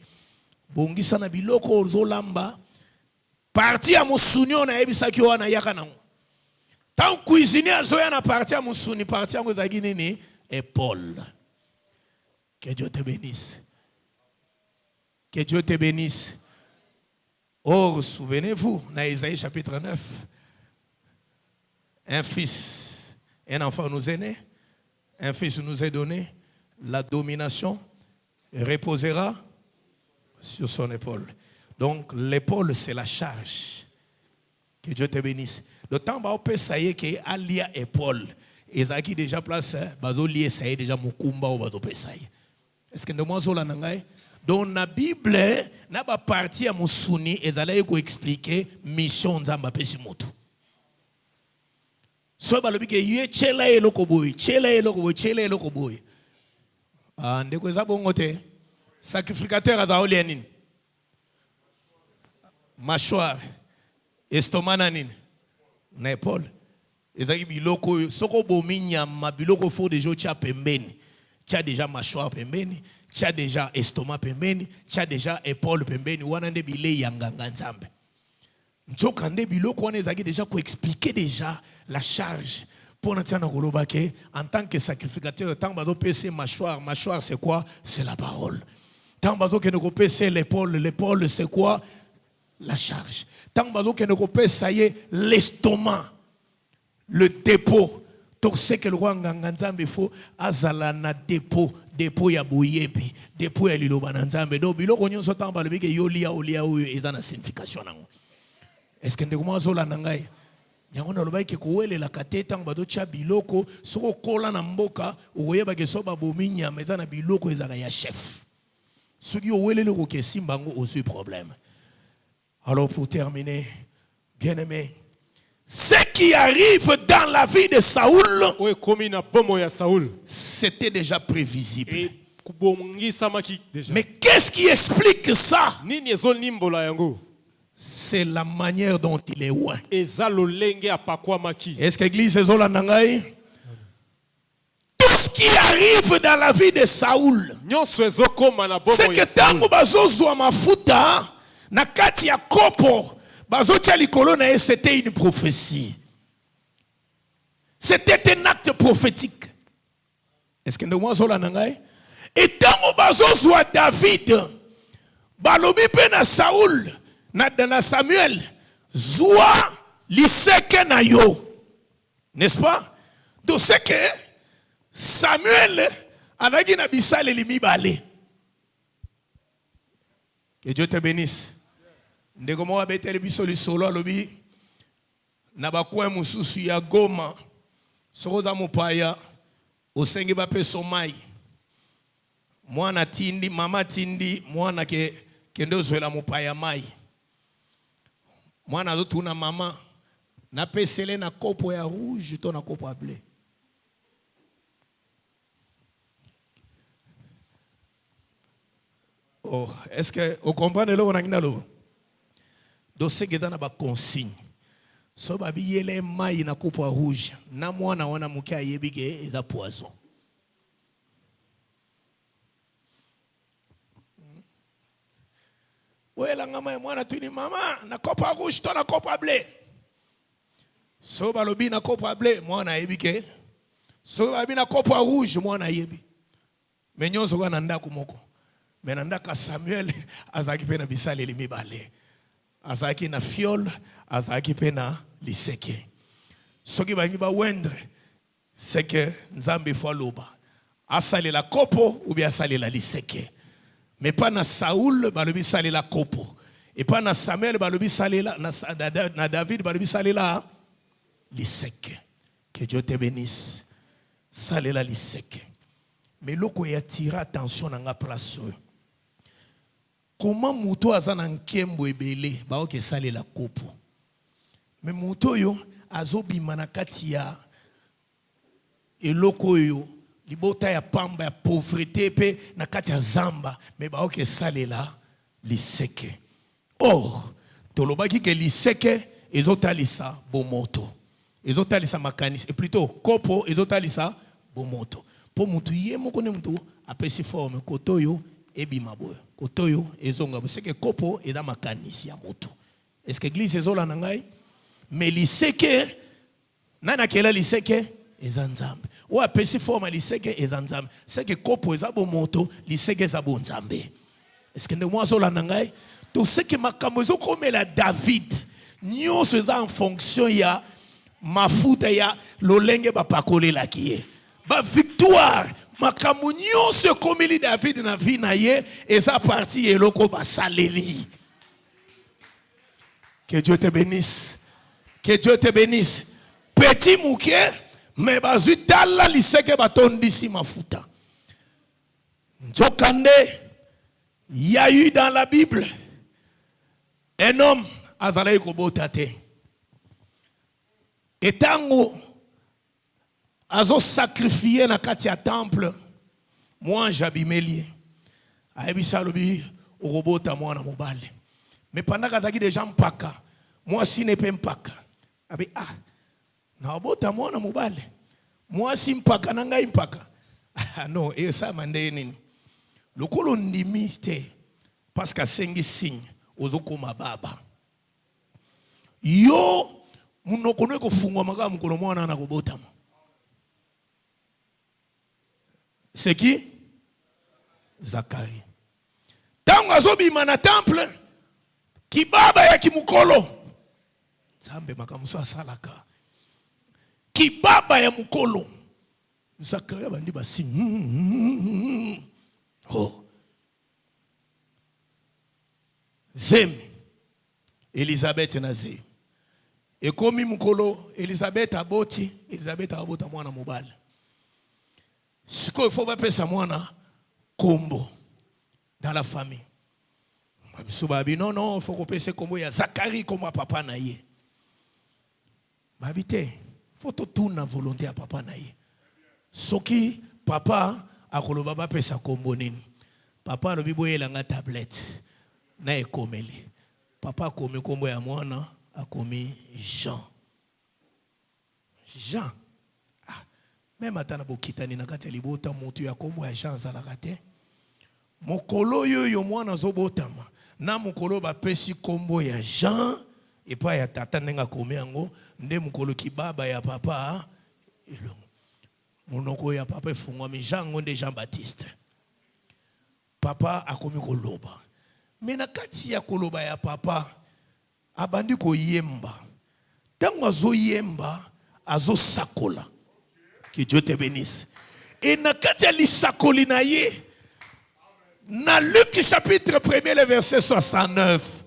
Speaker 1: bongisa na biloko ozolamba parti à musuni on a ebisaki wana yaka nango tant cuisinier azoya na parti à musuni parti yango ezaki nini épaule. Que Dieu te bénisse. Que Dieu te bénisse. Or, souvenez-vous, dans Isaïe chapitre 9, un fils, un enfant nous est né, un fils nous est donné, la domination reposera sur son épaule. Donc, l'épaule, c'est la charge. Que Dieu te bénisse. D'autant que ça y est que alia épaule. Et ça qui déjà place, bazo lié ça y est déjà mukumba ou bazo pesaï. Est-ce que nous avons la nangai? Dans la Bible, n'a pas parti à Moussouni et ça allait expliquer mission nzamba pesi motu. So balobi ke yé chela e lokoboy, chela e lokoboy, chela e lokoboy. Ah ndeko za bongote. Sacrificateur azaoli nini? Mâchoire. Estomac nini? Na épaule. Ezaki biloko soko bominya ma biloko fo déjà tia pembeni. Tia déjà mâchoire pembeni, tia déjà estomac pembeni, tia déjà épaule pembeni, wana nde bile yanganga nzambe. Njoka nde biloko wana ezaki déjà ko expliquer déjà la charge. Pour nous tiens en tant que sacrificateur, tant que nous mâchoire, mâchoire c'est quoi? C'est la parole. Tant que nous pèsons l'épaule, l'épaule c'est quoi? La charge. Tant que nous pèsons l'estomac, le dépôt. Tout ce que le roi Nganzambe faut, azala na dépôt ya boyebi, dépôt ya liloba nzambe. Donc biloko nyonso tant ba lebike yolia olia oyo ezana signification nango. Est-ce que ndeko zo la nangai? Yango na loba ke kowelela la kateta ngba do cha biloko soko kola na mboka okoyeba ke so ba bominya mezana biloko ezaka ya chef. Soki owelele ko ke simbango aussi problème. Alors pour terminer, bien-aimé, ce qui arrive dans la vie de Saoul, c'était déjà prévisible. Mais qu'est-ce qui explique ça? C'est la manière dont il est loin. Est-ce que l'église est zola nangai? Tout ce qui arrive dans la vie de Saoul, c'est que tango bazozwa mafuta na kati ya kopo bazotia likolo na ye, c'était une prophétie. C'était un acte prophétique. Est-ce que nous zola nangai? Et tango bazozwa David balobi pe na Saoul na Samuel zoa liseke na yo, n'est-ce pas? Donc c'est que Samuel anagi na bisale limi balé. Que Dieu te bénisse. Ndeko mo abeteli biso lisolo alobi na bakwa mususu ya Goma soko za mopaya osengi ba peso mai mwana tindi mama tindi mwana ke kende zwela mopaya mai mwana azotuna mama na pesele na kopo ya rouge to na kopo ya bleu. Oh, est-ce que vous comprenez le qu'on? Donc c'est que ça n'a pas consigne. So babi yele mai na kopo ya rouge na mwana wana mukia yebike eza poison. Wela ngama mwana tuni mama na kopo ya rouge to na kopo ya bleu. So balobi na kopo ya bleu mwana yebike. So babi na kopo ya rouge mwana yebi. Menyonso kwa nanda kumoko. Menanda ka Samuel azaki pe na bisale limi balé. Azaki na fiole, azaki pe na liseke. Soki bangi ba wendre, c'est que Nzambe fo loba. Asale la kopo ou bien asale la liseke. Mais pas na Saoul balobi sale la kopo. Et pas na Samuel balobi sale la na David balobi sale la liseke. Que Dieu te bénisse. Sale la liseke. Mais loko ya tira attention na nga place. Comment muto azana nkembo ebele ba oke sale la kopo. Mais muto yo azobima na kati ya eloko yo libota ya pamba ya pauvreté pe na kati ya zamba mais ba oke sale la liseke. Or tolobaki ke liseke ezotalisa bomoto. Ezotalisa makanisi et plutôt kopo ezotalisa bomoto. Pour mutu ye moko ne mutu apesi forme kotoyo ebima boyo. Kotoyo ezonga bo. C'est que kopo eza makanisi ya mutu. Est-ce que l'église ezola nangai? Mais liseke nana kela liseke ezanzambe. Ou apesi forme liseke ezanzambe. C'est que kopo eza bo moto, liseke eza bo nzambe. Est-ce que moi zola nangai? Tout ce que makamozo comme la David, nous faisons en fonction ya mafuta ya lolenge ba pakole la kiye. Ba victoire makambo nyonso komeli David na vie na ye eza parti eloko ba saleli. Que Dieu te bénisse. Que Dieu te bénisse. Petit mouké mais bazui tala liseke batondisi mafuta. Njokande, il y a eu dans la Bible un homme azalaki kobota te. Etango azo sacrifié na kati ya temple moi jabimeli ayebisa lobi okobota mwana mobale mais pendant kazaki déjà mpaka moi si ne pe mpaka abi na obota mwana mobale moi si mpaka na ngai mpaka non esa mande nini lokolo ndimi te parce que sengi signe ozokoma baba yo munokono kofungwa maka mukolo mwana na kobota. C'est qui? Zacharie. Tango azobima na temple kibaba ya kimukolo Zambe makamuso asalaka kibaba ya mukolo Zacharie bandi basi oh Zem Elisabeth na Zem ekomi mukolo Elisabeth aboti abota mwana mobile. Siko il faut pas penser mwana kombo dans la famille. Non, il faut penser kombo ya Zacharie comme papa na ye. Babité, faut tout na volonté à papa na ye. Soki papa akoloba ba pesa kombo nini. Papa lobi boyela nga tablette na ekomeli. Papa komi kombo ya mwana akomi Jean. Jean. Même atana bokitani na kati libota mutu ya kombo ya Jean zalakate. Mokolo yo mwana zobotama. Na mokolo ba pesi kombo ya Jean epa ya tata nenga komi yango nde mokolo kibaba ya papa elongo. Monoko ya papa efungwa mi Jean ngonde Jean Baptiste. Papa akomi koloba. Mais na kati ya koloba ya papa abandi ko yemba. Tango azo yemba azo sakola. Que Dieu te bénisse. Et na kati ya lisakoli na ye na Luc chapitre 1 le verset 69.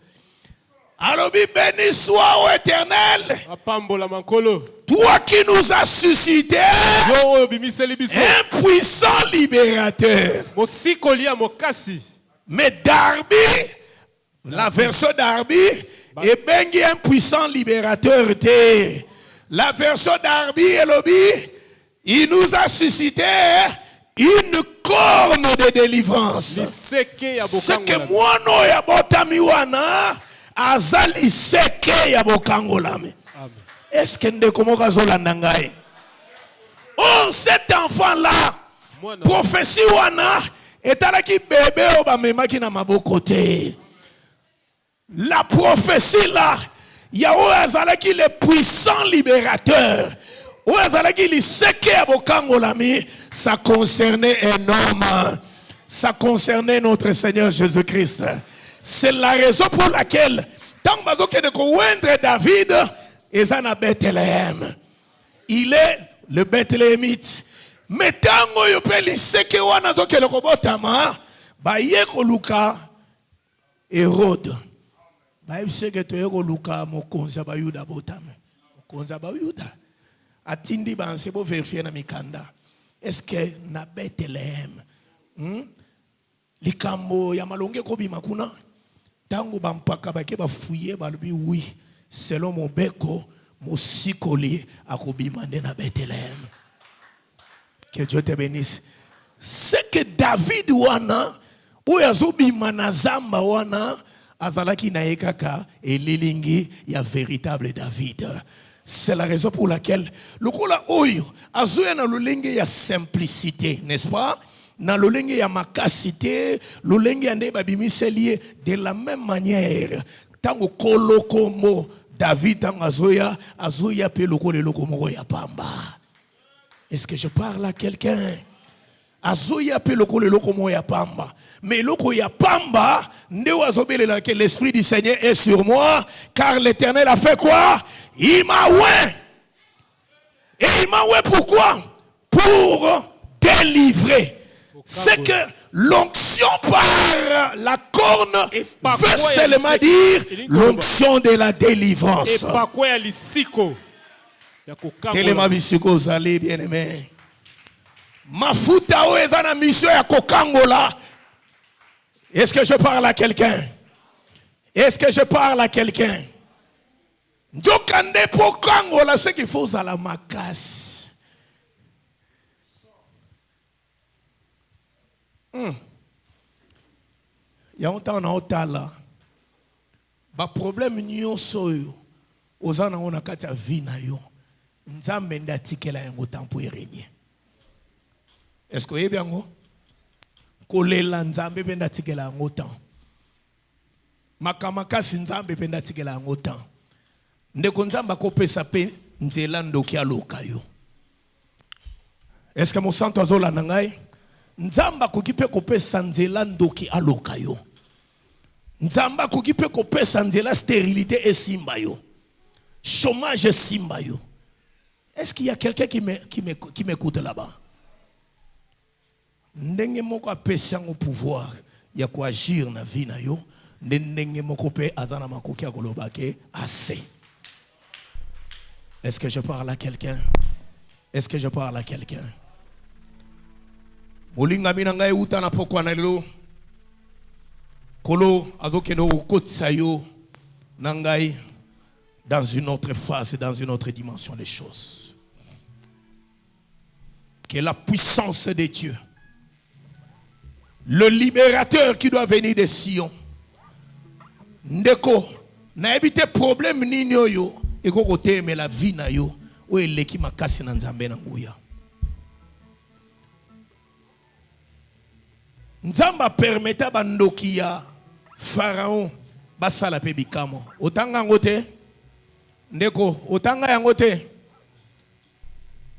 Speaker 1: Alors béni soit ô Éternel, toi qui nous as suscité un puissant libérateur. Mais Darby, la version Darby, est bien un puissant libérateur. La version Darby est lobby. Il nous a suscité une corne de délivrance. C'est que moi no ya botamiwana azali seke ya bokangolame. Est-ce que ndeko zolanda ngai? Oh, cet enfant là, prophétie wana etalaki bébé obamemaki na maboko te. La prophétie là, Yahweh azalaki le puissant libérateur. Ça concernait un homme. Ça concernait notre Seigneur Jésus-Christ. C'est la raison pour laquelle tant que David est à Bethléem. Il est le Bethléemite. Mais tant que Hérode. Atindi banse bo vérifier na mikanda. Est-ce que na Bethléem likambo ya malonge ko bima kuna tango bampaka bake ba fouiller balubi oui selon mon beko mosikoli akobima na Bethléem. Que Dieu te bénisse. C'est que David wana ou yazobima na zamba wana azalaki na ekaka elilingi ya véritable David. C'est la raison pour laquelle le kola oyo azoya na lolenge ya simplicité, n'est-ce pas? Na lolenge ya makasité, lolenge ya ndeba bimiselié de la même manière. Tango kolo komo David tango azoya pe lokole lokomo ya pamba. Est-ce que je parle à quelqu'un? azoya pe lokolo loko mo ya pamba. Mais loko ya pamba, nde wazobelela que l'esprit du Seigneur est sur moi, car l'Éternel a fait quoi? Il m'a oué. Et il m'a oué pourquoi? Pour délivrer. C'est que l'onction par la corne veut seulement dire l'onction de la délivrance. Telema bisiko zali bien-aimé. Mafuta o ezana mission ya kokangola. Est-ce que je parle à quelqu'un? Est-ce que je parle à quelqu'un? Njokande pour kangola, ce qu'il faut à la makas. Ya onta na otala. Ba problème nyonso yo. Ozana ona kati ya vie na yo. Nzambe ndatikela yango tempo régner. Est-ce que vous avez bien? Kolela nzambe penda tikela yango temps. Makamakasi nzambe penda tikela yango temps. Ndeko nzamba kopesa pe nzela ndoki aloka yo. Est-ce que mon santo azola nangai? Nzamba kokipe kopesa nzela ndoki aloka yo. Nzamba kokipe kopesa nzela stérilité et simba yo. Chômage et simba yo. Est-ce qu'il y a quelqu'un qui m'écoute là-bas? Ndenge moko apesi yango pouvoir ya ko agir na vie na yo, ndenge moko pe azana makoki ya koloba ke assez. Est-ce que je parle à quelqu'un? Est-ce que je parle à quelqu'un? Molinga mina ngai uta na pokwa na lelo. Kolo azokendo ukotisa yo na ngai dans une autre phase, dans une autre dimension des choses. Que la puissance de Dieu, le libérateur qui doit venir de Sion, ndeko na ebite problème nini yo eko kote me la vie na yo o eleki makasi na nzambe na nguya. Nzamba permeta bandoki ya Pharaon basala pe bikamo. Otanga ngote ndeko otanga yango te.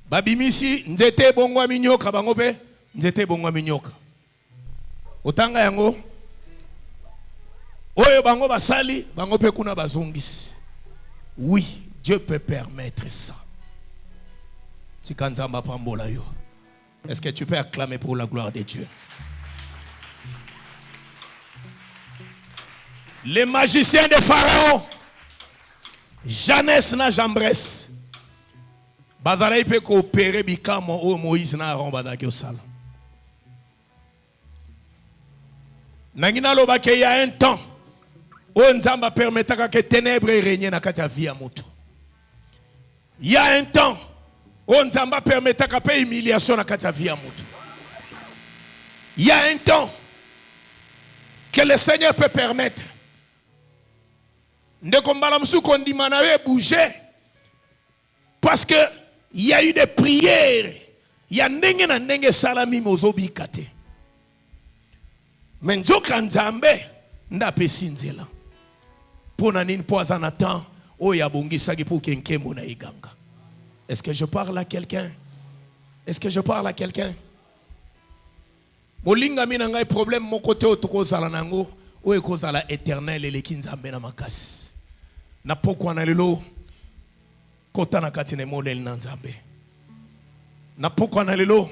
Speaker 1: Babimisi nzete bongwa minyoka bango pe nzete bongwa minyoka. Otanga yango oyo bango basali bango pe kuna bazongisi. Oui, Dieu peut permettre ça. Tikanzamba pambola yo. Est-ce que tu peux acclamer pour la gloire de Dieu? Les magiciens de Pharaon, Janès na Jambres, bazalaï peut coopérer bikamo o Moïse na Aaron badaki osala. Nangina loba ke y a un temps où Nzamba permettra que ténèbres règnent na kati ya vie ya moto. Il y a un temps où Nzamba permettra que pe humiliation na kati ya vie ya moto. Il y a un temps que le Seigneur peut permettre ndeko mbala msu kondima na we bouger parce que il y a eu des prières, il y a ndenge na ndenge salami mozobi kate. Mais nzoka nzambe nda pesi nzela. Pona nini po azana temps o ya bongisaki pour kenkembo na iganga. Est-ce que je parle à quelqu'un? Est-ce que je parle à quelqu'un? Molinga mina ngai problème mon côté otokozala nango o ekozala éternel eleki nzambe na makasi. Na pokwa na lelo kota na kati ne molel na nzambe. Na pokwa na lelo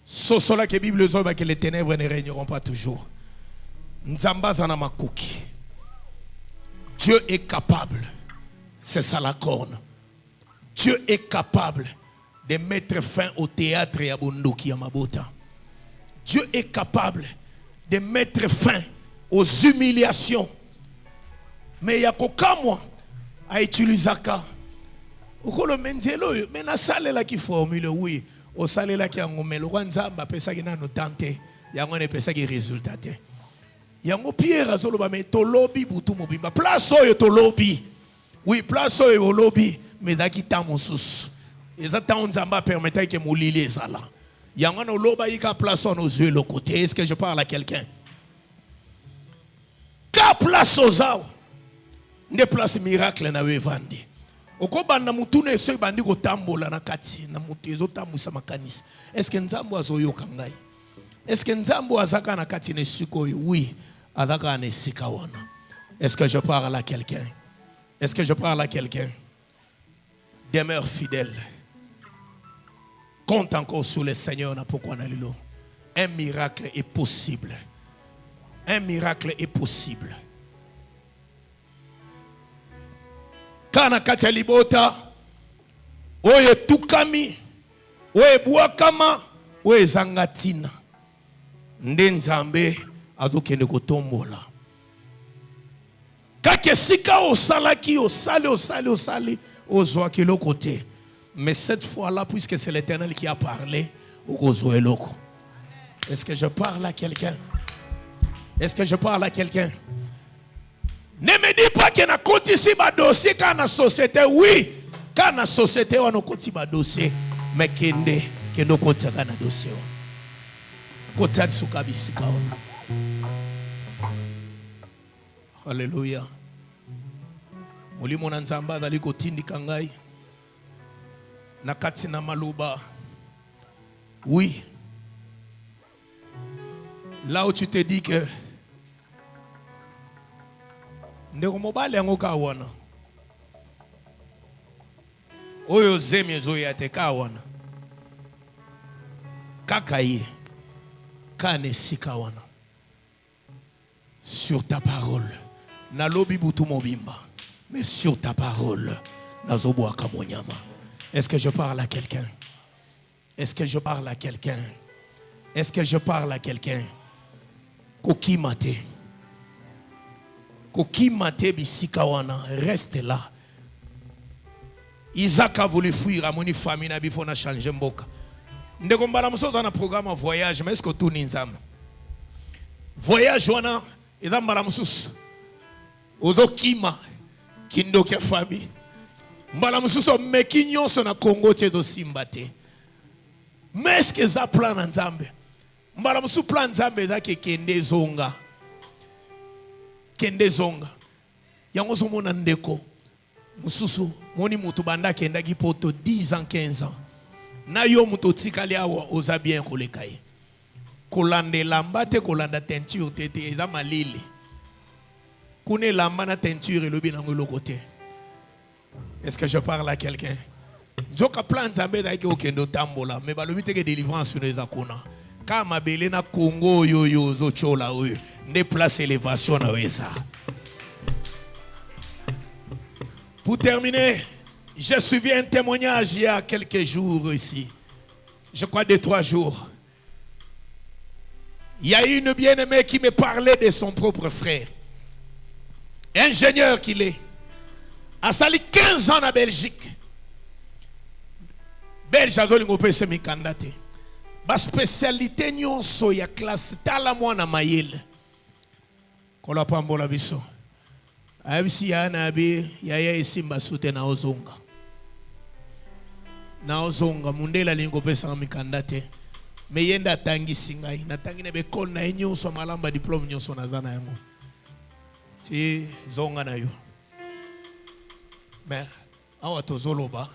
Speaker 1: sosola ke Bible zoba que les ténèbres ne régneront pas toujours. Nzamba zana makuki. Dieu est capable. C'est ça la corne. Dieu est capable de mettre fin au théâtre ya bondoki ya mabota. Dieu est capable de mettre fin aux humiliations. Mais il y a qu'aucun mois à utiliser ça. Ukolo menzelo mais na salela ki formule oui o salela ki ngomelo kwa nzamba pesa ki na no tante yango ne pesa ki résultat. Yango Pierre azoloba mais to lobby butu mobimba place oyo to lobby. Oui place oyo lobby mais akita mosusu. Ezata nzamba permettait que molili ezala. Yango no loba yika place on aux yeux le côté. Est-ce que je parle à quelqu'un? Ka place aux awa. Ne place miracle na we vandi. Okoba na mutune so bandi ko tambola na kati na mutezo tamusa makanisi. Est-ce que nzambo azoyoka ngai? Est-ce que Nzambo azaka na katine sikoyo? Oui, azaka na sikawana. Est-ce que je parle à quelqu'un? Est-ce que je parle à quelqu'un? Demeure fidèle. Compte encore sur le Seigneur. Pourquoi on un miracle est possible. Un miracle est possible. Kana katia libota, oye tukami, oye buakama, oye zangatina. Ndenzambe azokende kotombola. Kake sika osalaki, osali, ozwa kilo côté. Mais cette fois-là, puisque c'est l'Éternel qui a parlé, ozwa eloko. Est-ce que je parle à quelqu'un? Est-ce que je parle à quelqu'un? Ne me dis pas qu'il y a un dossier dans la société. Oui, dans la société, on a un dossier. Mais qu'il y a un dossier. Alléluia. Molimo na nzamba zali kotindika ngai. Na kati na maluba. Oui. Là où tu te dis que ndeko mobali yango ka wana oyo zemi ezoya te ka wana kaka ye ka na esika wana sur ta parole nalobi butu mobimba mais sur ta parole nazobwaka monyama. Est-ce que je parle à quelqu'un? Est-ce que je parle à quelqu'un? Est-ce que je parle à quelqu'un? Kokimate. Kokimate bisikawana, reste là. Isaac a voulu fuir à mon famille, il faut changer mboka. Ndeko mbala muso dans un programme en voyage, mais est-ce que tout ninzam? Voyage wana, eza mbala mususu. Ozo kima kindo ke famille. Mbala mususu mekinyo na Congo tedo simbate. Mais est-ce que ça plan nzambe? Mbala musu plan nzambe za ke kende zonga. Kende zonga. Yango zo mona ndeko. Mususu moni mutu banda kenda ki poto 10 ans 15 ans. Na yo mutu tikali awa oza bien kolekaye. Kolande lamba te kolanda teinture tete eza malili. Kune lamba na teinture elobi nango lokote. Est-ce que je parle à quelqu'un? Njoka plan nzambe da ke okendo tambola mais balobi te ke délivrance no eza kuna. Kama belé na Congo yo zo chola oyo ne place élévation na weza. Pour terminer, j'ai suivi un témoignage il y a quelques jours ici. Je crois 2-3 jours. Il y a une bien-aimée qui me parlait de son propre frère. Ingénieur qu'il est. A sali 15 ans en Belgique. Belge a zoli ngope se mikandate. Ba spécialité nyonso ya classe tala mwana mayele. Kola pambola biso. Abisi ya na abi ya esimba sute na ozonga. Na ozonga mundela lingo pesa mikandate. Me yenda tangi singai na tangi ne be kol na nyonso malamba diplôme nyonso na zana yango. Ti zonga na yo. Mais awa tozoloba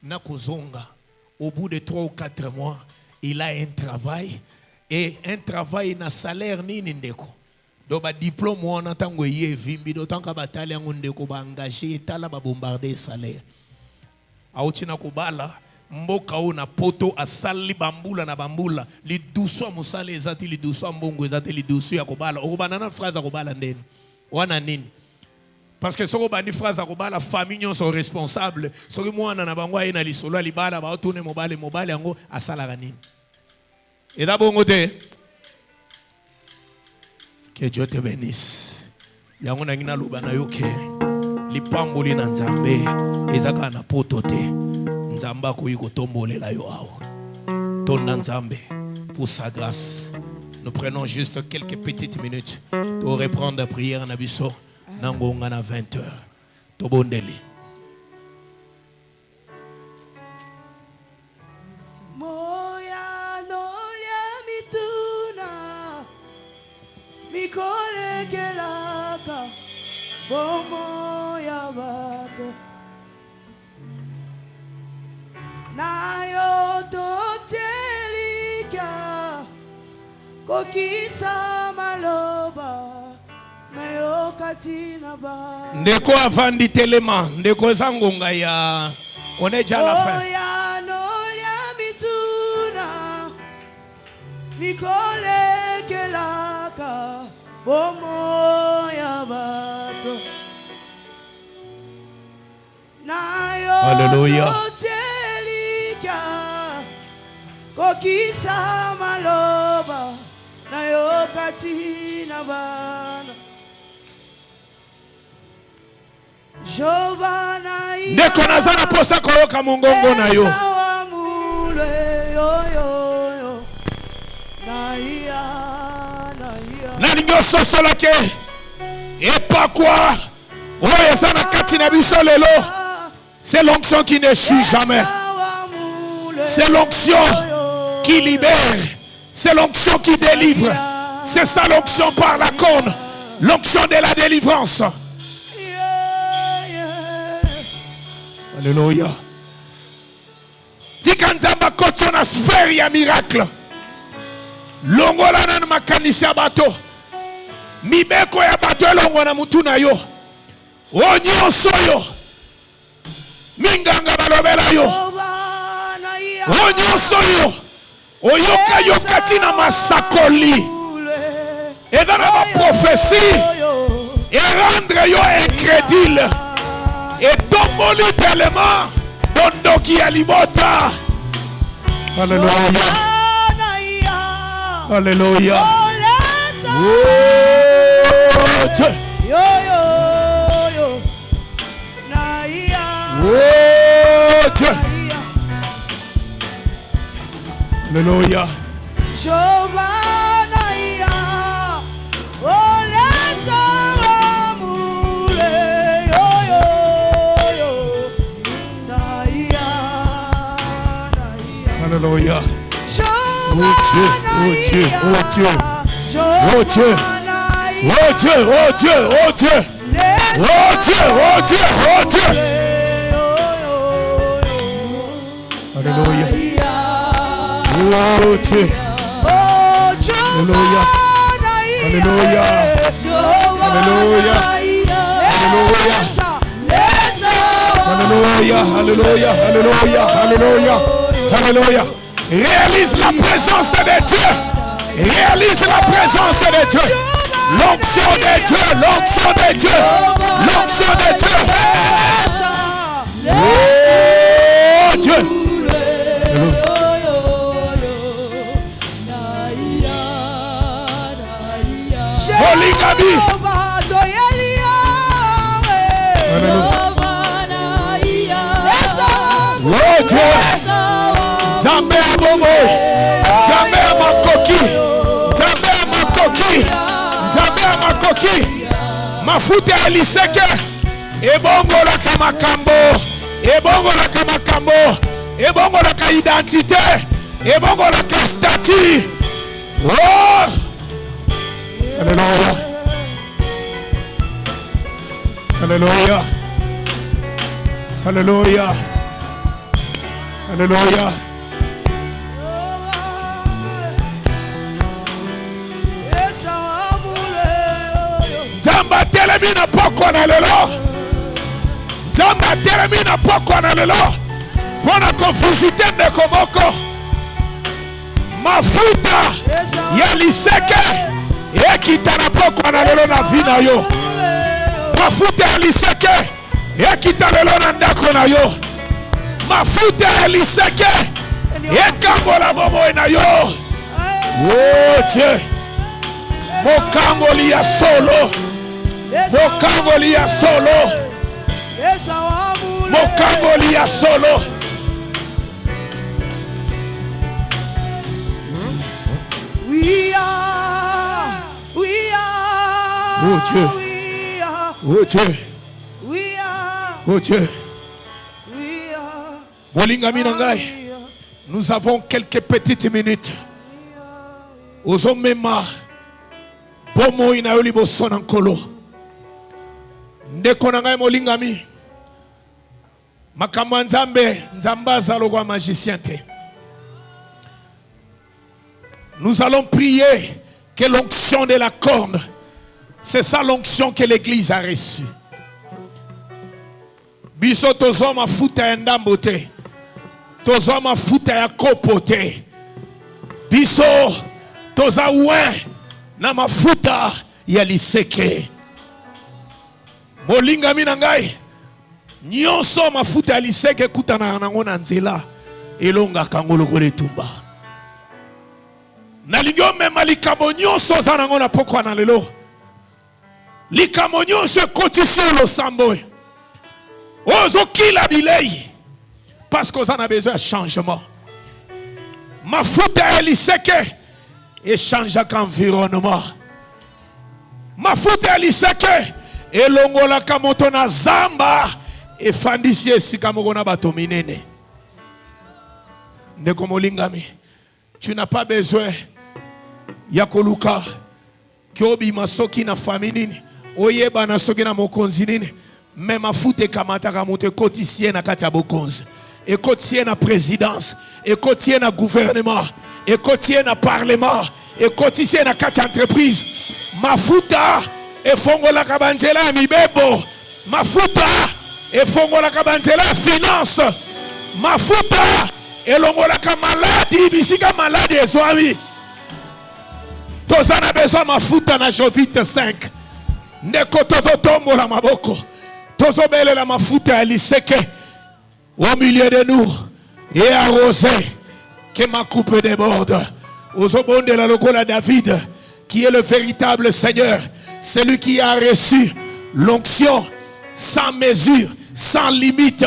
Speaker 1: na kozonga au bout de 3 ou 4 mois il a un travail et un travail na salaire nini ndeko do ba diplôme wana tango ye vimbi do tanka batali yango ndeko ba engager tala ba bombarder salaire auti na kobala mboka o na poto asali bambula na bambula li duso musale ezati li duso mbongo ezati li duso ya kobala okobana na phrase ya kobala ndeni wana nini. Parce que si on a une phrase à la famille sont responsables. Si on a une bango na lisolo libala ba tourner mobile yango asala nini. Et d'abord que Dieu te bénisse. Yango na ngina luba na yoke. Lipamboli na nzambe ezaka na potote. Nzamba ko yiko tombolela yo awo. Tonda nzambe pour sa grâce. Nous prenons juste quelques petites minutes pour reprendre la prière na biso. Nangonga na 20h. Tobondeli.
Speaker 3: Moya no ya mituna mikole kelaka bomo ya bato na yo to telika kokisa maloba na yokati na ba.
Speaker 1: Ndeko avandi telema, ndeko zangonga ya. On est déjà à la fin.
Speaker 3: Oya no lia mituna Mikole kelaka bomo ya bato.
Speaker 1: Alléluia.
Speaker 3: Kokisa maloba na yokati na bana. Jovana
Speaker 1: ndeko nazana posa koyoka mungongo na yo. Nalingo sosola ke epa kwa oye sana kati na biso lelo. C'est l'onction qui ne chie jamais. C'est l'onction qui libère. C'est l'onction qui délivre. C'est ça l'onction par la corne. L'onction de la délivrance. Alléluia. Tikanzamba kotsona sphère ya miracle. Longola na makanisi ya bato. Mibeko ya bato elongo na mutu na yo. Onyoso yo. Minganga balobela yo. Onyoso yo. Oyoka yokati na masakoli. Et dans la prophétie. Et rendre yo incrédule. Et tomboli tellement. Dondoki alibota. Alléluia. Alléluia. Oh Dieu. Oh Dieu. Alléluia. Alléluia. Oh Dieu, oh Dieu, oh Dieu. Oh Dieu. Oh Dieu, oh Dieu, oh Dieu. Oh Dieu, oh Dieu, oh Dieu. Alléluia. Oh Dieu. Alléluia. Alléluia. Alléluia. Alléluia. Alléluia. Alléluia. Alléluia. Alléluia. Réalise la présence de Dieu. Réalise la présence de Dieu. L'onction de Dieu. L'onction de Dieu. L'onction de Dieu. Oh Dieu. Olingami. Oh Dieu. Zambe a bobo. Zambe a makoki. Zambe a makoki. Zambe a makoki. Mafuta eliseke. Ebongo la kamakambo. Ebongo la kamakambo. Ebongo la ka identité. Ebongo la ka statut. Oh. Alléluia. Alléluia. Alléluia. Alléluia. Zamba telemina poko na lelo. Zamba telemina poko na lelo. Pona konfusite de komoko. Mafuta ya liseke. Ekita na poko na lelo na vina yo. Mafuta ya liseke. Ekita lelo na ndako na yo. Mafuta ya liseke. Ekango la bobo na yo. Oh Dieu. Mokangoli ya solo. Mokangoli ya solo. Mokangoli ya solo.
Speaker 3: We are.
Speaker 1: Oh Dieu. Oh Dieu.
Speaker 3: We are.
Speaker 1: Oh Dieu.
Speaker 3: We are.
Speaker 1: Bolingami nangai. Nous avons quelques petites minutes. Ozomema. Bomo ina yoli bosona nkolo. Ndeko nangai molingami. Makambo nzambe, nzambaza logwa magicien te. Nous allons prier
Speaker 4: que l'onction de la corne. C'est ça l'onction que l'église a reçue. Biso tozo mafuta ya ndambo te. Tozo mafuta ya kopo te. Biso toza uwe na mafuta ya liseke. Molinga minangai. Nyonso mafuta ya liseke kutana nango na nzela. Elonga kangolo kole tumba. Na ligyo mema likamo nyonso za nango na pokwa na lelo. Likamo nyonso kotisi lo sambo. Ozo kila bilei. Parce qu'on en a besoin de changement. Mafuta ya liseke échange avec environnement. Mafuta ya liseke elongola kamoto na zamba efandisi esika moko na bato minene. Ndeko molingami, tu n'as pas besoin ya koluka kiobi soki na famille oyeba na soki na mokonzi nini. Mais mafuta kamata kamoto kotisie na kati ya bokonzi. Et kotisie na présidence, et kotisie na gouvernement, et kotisie na parlement, et kotisie na kati entreprise. Mafuta e fongola kabanzela mibebo. Mafuta e fongola kabanzela finance. Mafuta e longola ka maladi bisika maladi ezwami. Tozana besoin mafuta na Jovite 5. Ndeko toto tombo la maboko. Tozobele la mafuta ya liseke. Au milieu de nous, et arrosé, que ma coupe déborde. Aux obons de la locola David, qui est le véritable Seigneur, celui qui a reçu l'onction sans mesure, sans limite,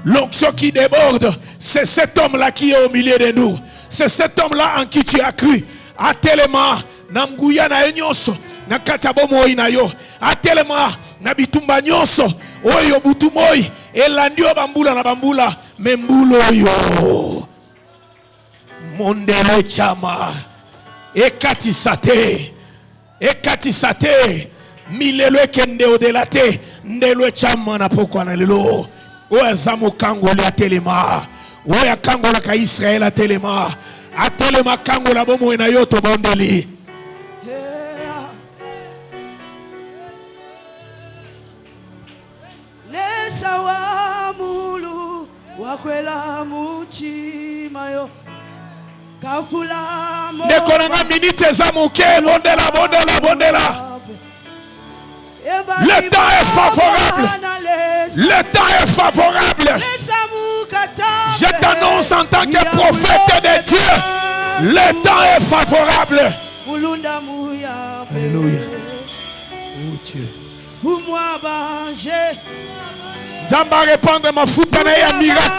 Speaker 4: l'onction qui déborde. C'est cet homme-là qui est au milieu de nous. C'est cet homme-là en qui tu as cru. A tellement, namguya na enyoso, na katabomo inayo, a tellement, na bitumba nyoso. Oyo butumoi elandio bambula na bambula membulo yo mondele chama ekatisate milelo kende odelate ndelo chama na pokwa na lelo oya zamu kangole atelema oya kangola ka Israel atelema kangola bomo na yoto bondeli.
Speaker 3: Sawamulu wakwela muchimayo kafula mo
Speaker 4: nekonanga minute za muke bondela. Le temps est favorable. Le temps est favorable. Je t'annonce en tant que prophète de Dieu. Le temps est favorable. Alléluia. Oh Dieu.
Speaker 3: Pour moi banger.
Speaker 4: Zamba répandre ma futa na ya miracle.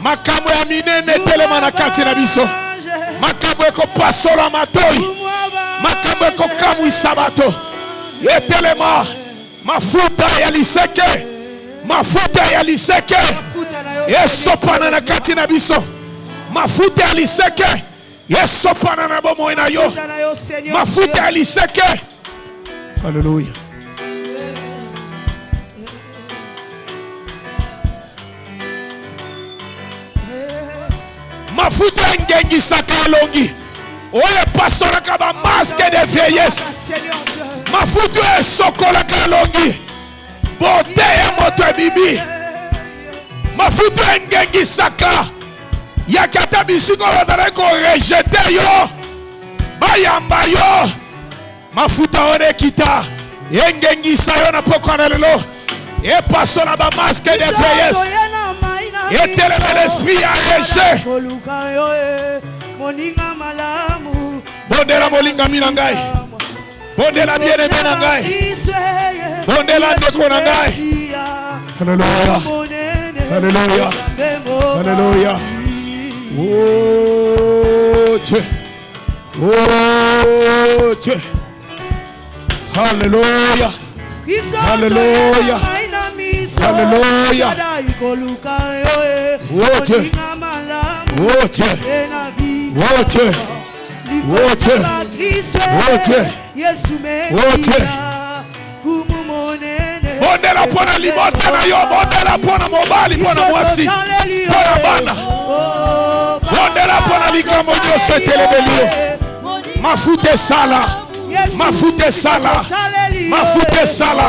Speaker 4: Makambo ya minene telema na kati na biso. Makambo eko pasola matoi. Makambo eko kamu isabato. Etelema mafuta ya liseke. Mafuta ya liseke. Esopana na kati na biso. Mafuta ya liseke. Esopana na bomo ina yo. Mafuta ya liseke. Alléluia. Mafuta ngengi sakalongi. Oye pasora kaba masque de vieillesse. Mafuta sokola kalongi. Bote ya moto bibi. Mafuta ngengi saka. Yakata bisiko wadare ko rejete yo. Bayamba yo. Mafuta ore kita. Ngengi sayo na pokana lelo. E pasora ba masque de vieillesse. Et tel est l'esprit arraché. Bondela molinga minangai. Bondela bien-aimé nangai. Bondela deko nangai. Alléluia. Alléluia. Alléluia. Oh Dieu. Oh Dieu. Alléluia. Alléluia. Alléluia. Oh Dieu. Oh Dieu. Oh Dieu. Oh Dieu. Oh Dieu. Oh Dieu. Bondela pona libota na yo, bondela pona mobali pona mwasi. Pona bana. Bondela pona likambo nyoso telebelio. Mafute sala. Mafute sala. Mafute sala.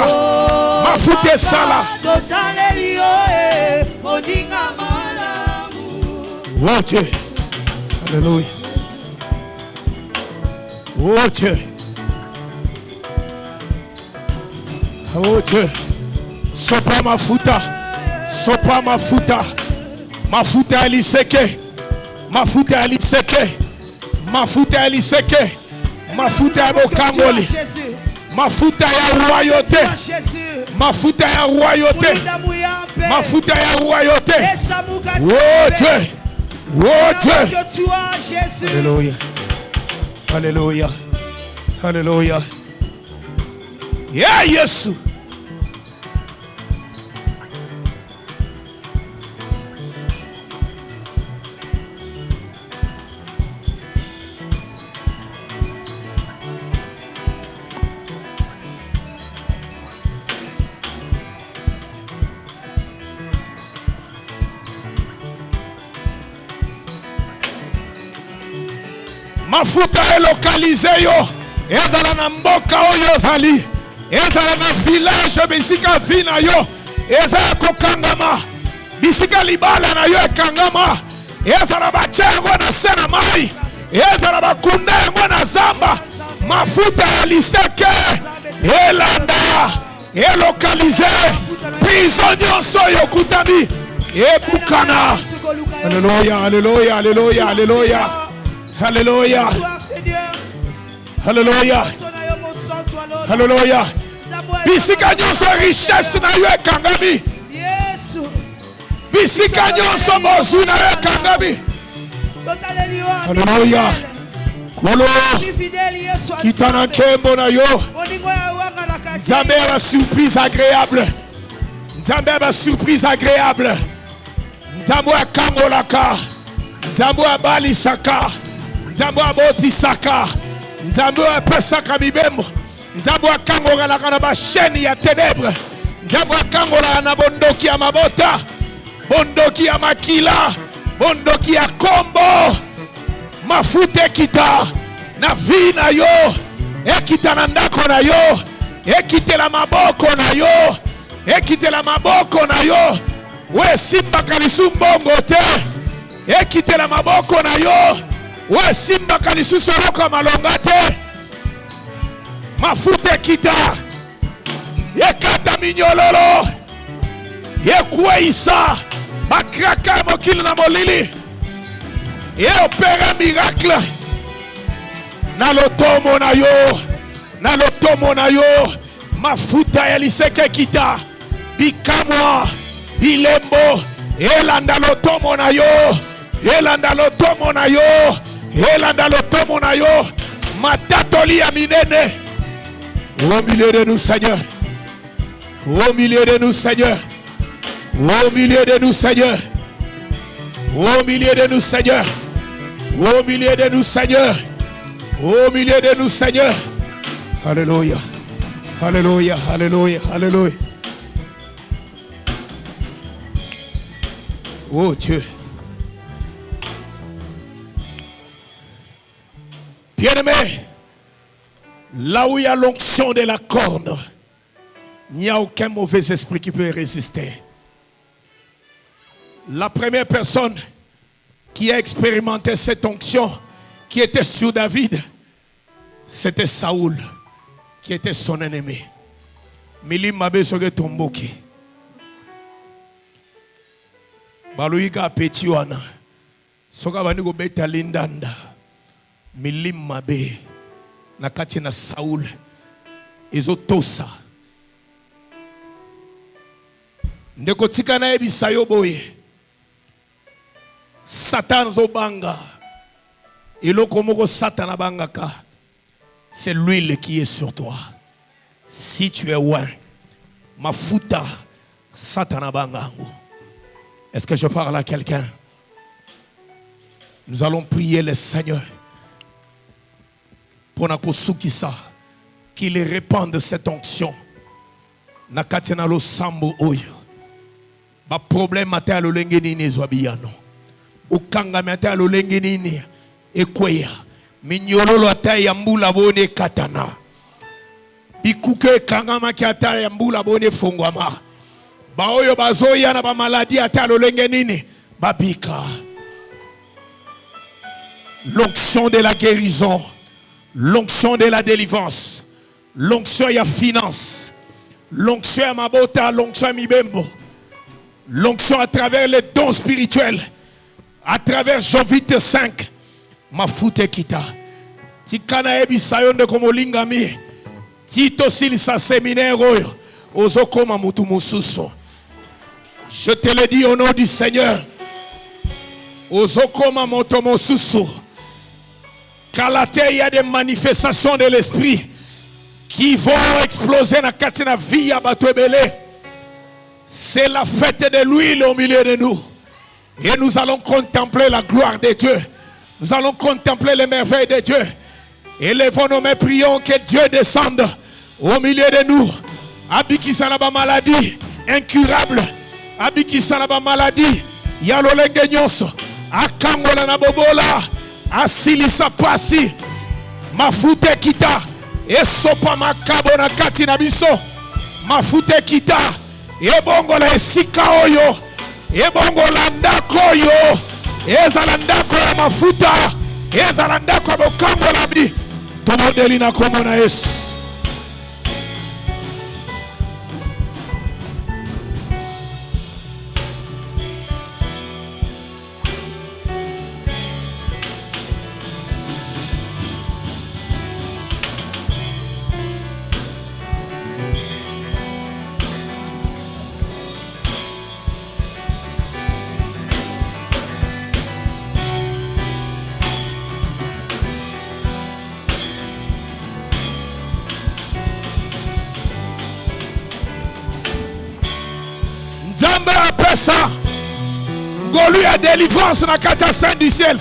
Speaker 4: Mafute sala. Oh Dieu. Alléluia. Oh Dieu. Oh Dieu. Sopa mafuta. Sopa mafuta. Mafuta aliseke. Mafuta aliseke. Mafuta aliseke. Mafuta ya bokamboli. Mafuta ya royauté. Mafuta ya royauté. Mafuta ya royauté. Oh Dieu. Oh Dieu. Alléluia. Alléluia. Alléluia. Yeah, Yesu. Mafuta elokalize yo. Ezala na mboka oyo zali. Ezala na village bisika vina yo. Ezala kokangama. Bisika libala na yo ekangama. Ezala bachengo na sena mai. Ezala bakunde mwana zamba. Mafuta aliseke. Elanda. Elokalize. Prisonnier soyo kutami. Ebukana. Alléluia, alléluia, alléluia, alléluia. Alléluia. Alléluia. Alléluia. Bisika nyonso richesse na yo ekangami. Bisika nyonso bozwi na yo ekangami. Alléluia. Kolo. Kitana kembo na yo. Nzambe a surprise agréable. Nzambe a surprise agréable. Nzambe a kangolaka. Nzambe a balisaka. Nzambe a botisaka. Nzambe a pesaka bibembo. Nzambe a kangola na ba chaîne ya ténèbres. Nzambe a kangola na bondoki ya mabota. Bondoki ya makila. Bondoki ya kombo. Mafute kita na vina yo. Ekita na ndako na yo. Ekite la maboko na yo. Ekite la maboko na yo. We simba kalisumbongo te. Ekite la maboko na yo. We simba kalisusoroko malonga te. Mafute kita. Yekata minyololo. Yekwe isa. Bakraka mokili na molili. Ye opera miracle. Na lotomo na yo. Na lotomo na yo. Mafuta eliseke kita. Bikamwa. Bilembo. Elanda lotomo na yo. Elanda lotomo na yo. Elanda lotomo na yo. Matatoli ya minene. Au milieu de nous, Seigneur. Au milieu de nous, Seigneur. Au milieu de nous, Seigneur. Au milieu de nous, Seigneur. Au milieu de nous, Seigneur. Au milieu de nous, Seigneur. Alléluia. Alléluia. Alléluia. Alléluia. Oh Dieu. Bien-aimé, là où il y a l'onction de la corne, il n'y a aucun mauvais esprit qui peut résister. La première personne qui a expérimenté cette onction qui était sur David, c'était Saoul, qui était son ennemi. Milim mabe soge tomboki. Baluika petiwana. Soga bani go beta lindanda. Milim mabe. Nakati na Saoul. Ezotosa. Ndeko tika na ebi sayoboye. Satan zobanga. Iloko moko Satan bangaka. C'est l'huile qui est sur toi. Si tu es loin, mafuta Satan bangango. Est-ce que je parle à quelqu'un? Nous allons prier le Seigneur pour Nakosukisa qu'il répande cette onction. Nakatina lo sambo oyo. Ba problème ate lo lengeni ne zwabiano. Ukanga mate lo lengeni ne ekweya. Minyololo ata yambula bone katana. Bikuke kangama ki ata yambula bone fongwama. Baoyo bazoya na ba maladie ata lolenge nini babika. L'onction de la guérison, l'onction de la délivrance, l'onction ya finance, l'onction ya mabota, l'onction ya mibembo, l'onction à travers les dons spirituels, à travers Jovite 5, mafute kita. Tikana ebi sayonde komolingami, tito silisa séminaire oyo, ozokoma mutu mususo. Je te le dis au nom du Seigneur, ozokoma moto mususo. Il y a des manifestations de l'esprit qui vont exploser dans la vie à Batouebele. C'est la fête de l'huile au milieu de nous. Et nous allons contempler la gloire de Dieu. Nous allons contempler les merveilles de Dieu. Élevons nos mains, prions que Dieu descende au milieu de nous. Abiki sanaba maladie incurable. Abiki sanaba maladie. Yalolenge nyonso. Akangola na bobola. Asilisa pasi mafute kita esopa makabo na kati na biso mafute kita ebongo la esika oyo ebongo la ndako oyo ezala ndako ya mafuta ezala ndako ya bokambo la bi tomodeli na kombo na Yesu. Nzambe apesa ngolu ya délivrance na kati ya sein du ciel.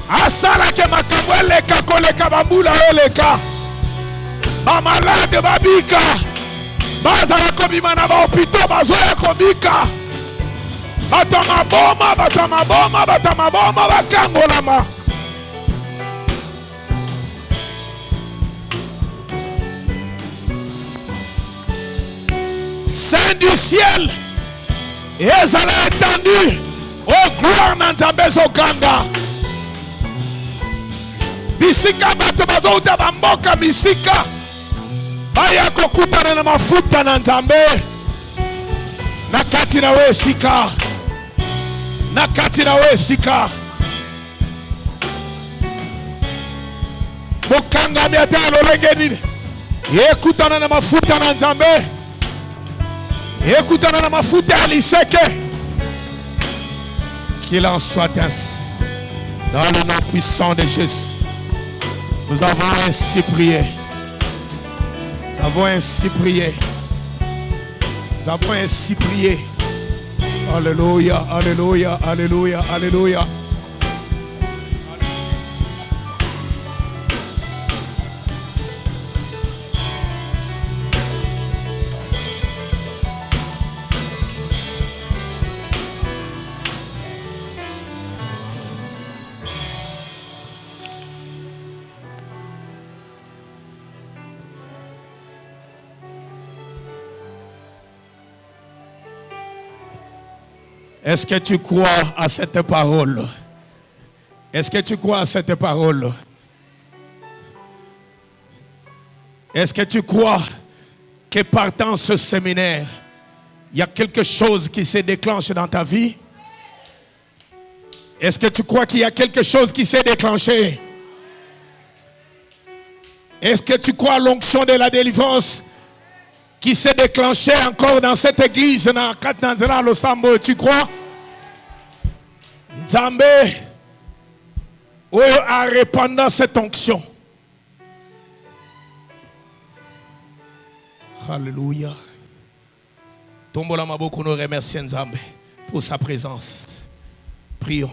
Speaker 4: Asala ke makambo eleka koleka bambula eleka. Ba malade babika. Bazala kobima na ba hôpital bazoya kobika. Batama boma bakangolama. Sein du ciel. Et ça l'a étendu au gloire Nanzambe Zoganda. Bisika batobazo utabamboka bisika. Baya kokutana na mafuta Nanzambe. Nakati na we sika. Nakati na we sika. Bokanga miata lolenge nini. Yekutana na mafuta Nanzambe. Écoutez na mafuta aliseke. Qu'il en soit ainsi. Dans le nom puissant de Jésus. Nous avons ainsi prié. Nous avons ainsi prié. Nous avons ainsi prié. Alléluia, alléluia, alléluia, alléluia. Est-ce que tu crois à cette parole? Est-ce que tu crois à cette parole? Est-ce que tu crois que partant ce séminaire, il y a quelque chose qui se déclenche dans ta vie? Est-ce que tu crois qu'il y a quelque chose qui s'est déclenché? Est-ce que tu crois à l'onction de la délivrance qui s'est déclenchée encore dans cette église dans Katnanzela Losambo? Tu crois? Nzambe a répandu cette onction. Alléluia. Tombola maboko, nous remercions Nzambe pour sa présence. Prions.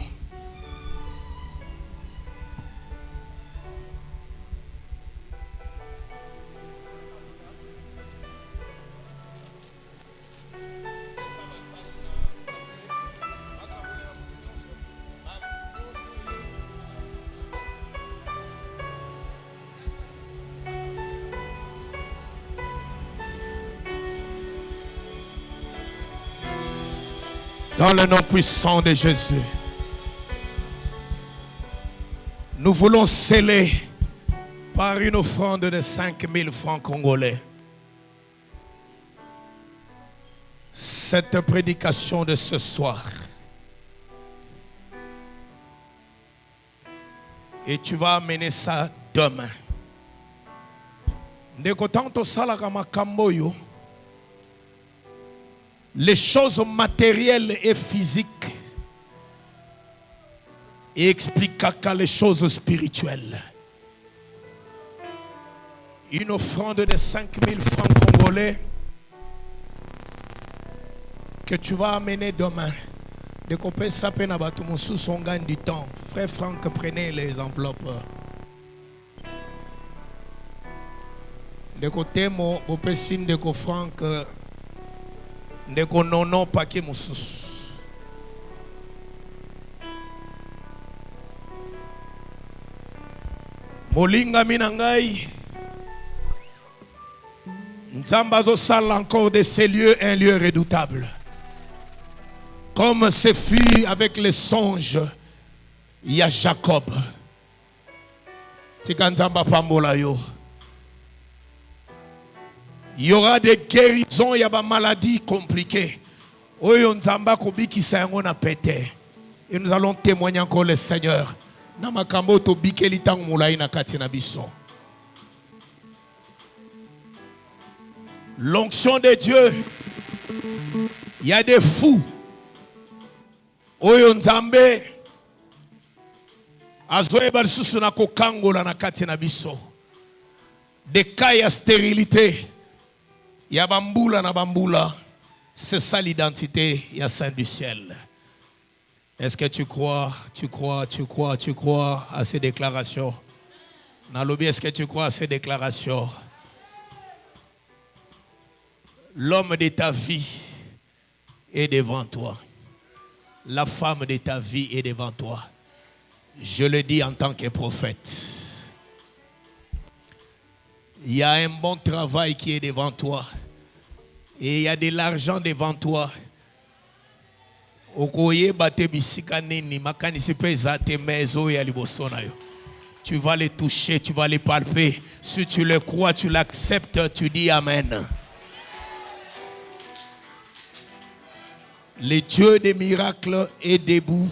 Speaker 4: Dans le nom puissant de Jésus. Nous voulons sceller par une offrande de 5000 francs congolais cette prédication de ce soir. Et tu vas amener ça demain. Les choses matérielles et physiques et expliquer les choses spirituelles. Une offrande de 5000 francs congolais que tu vas amener demain. De couper ça peine à battre sous son gagne du temps. Frère Franck, prenez les enveloppes. De côté mon pessin de Franck de non pas que moussous. Molinga minangai. Nzambazo sale encore de ces lieux un lieu redoutable. Comme ce fut avec les songes, il y a Jacob. Tikanzamba pambola yo. Il y aura des guérisons, il y a des maladies compliquées. Oyo nzamba kobiki sayangona pété. Et nous allons témoigner encore le Seigneur. Namakambo to bikeli tang mulai na kati na biso. L'onction de Dieu. Il y a des fous. Oyo nzambe azoe balisusu na kokangola na kati na biso. Des cas de stérilité. Il y a bamboula na bamboula. C'est ça l'identité, il y a Saint du ciel. Est-ce que tu crois à ces déclarations? Nalobi, est-ce que tu crois à ces déclarations? L'homme de ta vie est devant toi. La femme de ta vie est devant toi. Je le dis en tant que prophète. Il y a un bon travail qui est devant toi. Et il y a de l'argent devant toi. Tu vas les toucher, tu vas les palper. Si tu le crois, tu l'acceptes, tu dis Amen. Le Dieu des miracles est debout.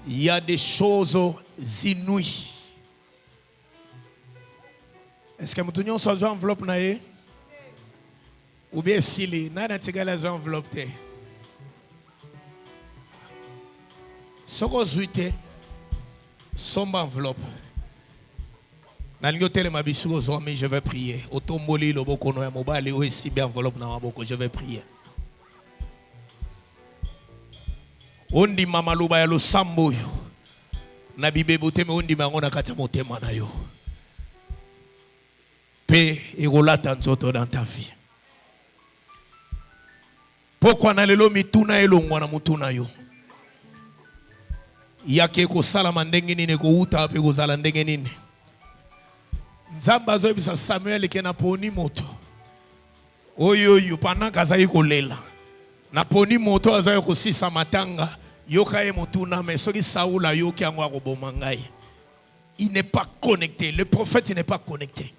Speaker 4: Il y a des choses inouïes. Est-ce que nous avons une enveloppe? Ou bien si nous avons une enveloppe? Ce que vous avez, c'est une enveloppe. Je vais prier. Je vais prier. Ondi mama luba ya losambo yo na bibebo teme ondi mangona kati motema na yo pe egolata nzoto dans ta vie. Pourquoi na lelo mituna elongwa na mutuna yo yake ko sala mandenge nini ko uta pe ko sala ndenge nini nzamba zo bisa Samuel ke na poni moto oyo yo panaka za ikolela na poni moto azayo kosisa matanga yoka e motuna mais soki Saoula yoki angwa ko bomangai. Il n'est pas connecté, le prophète il n'est pas connecté.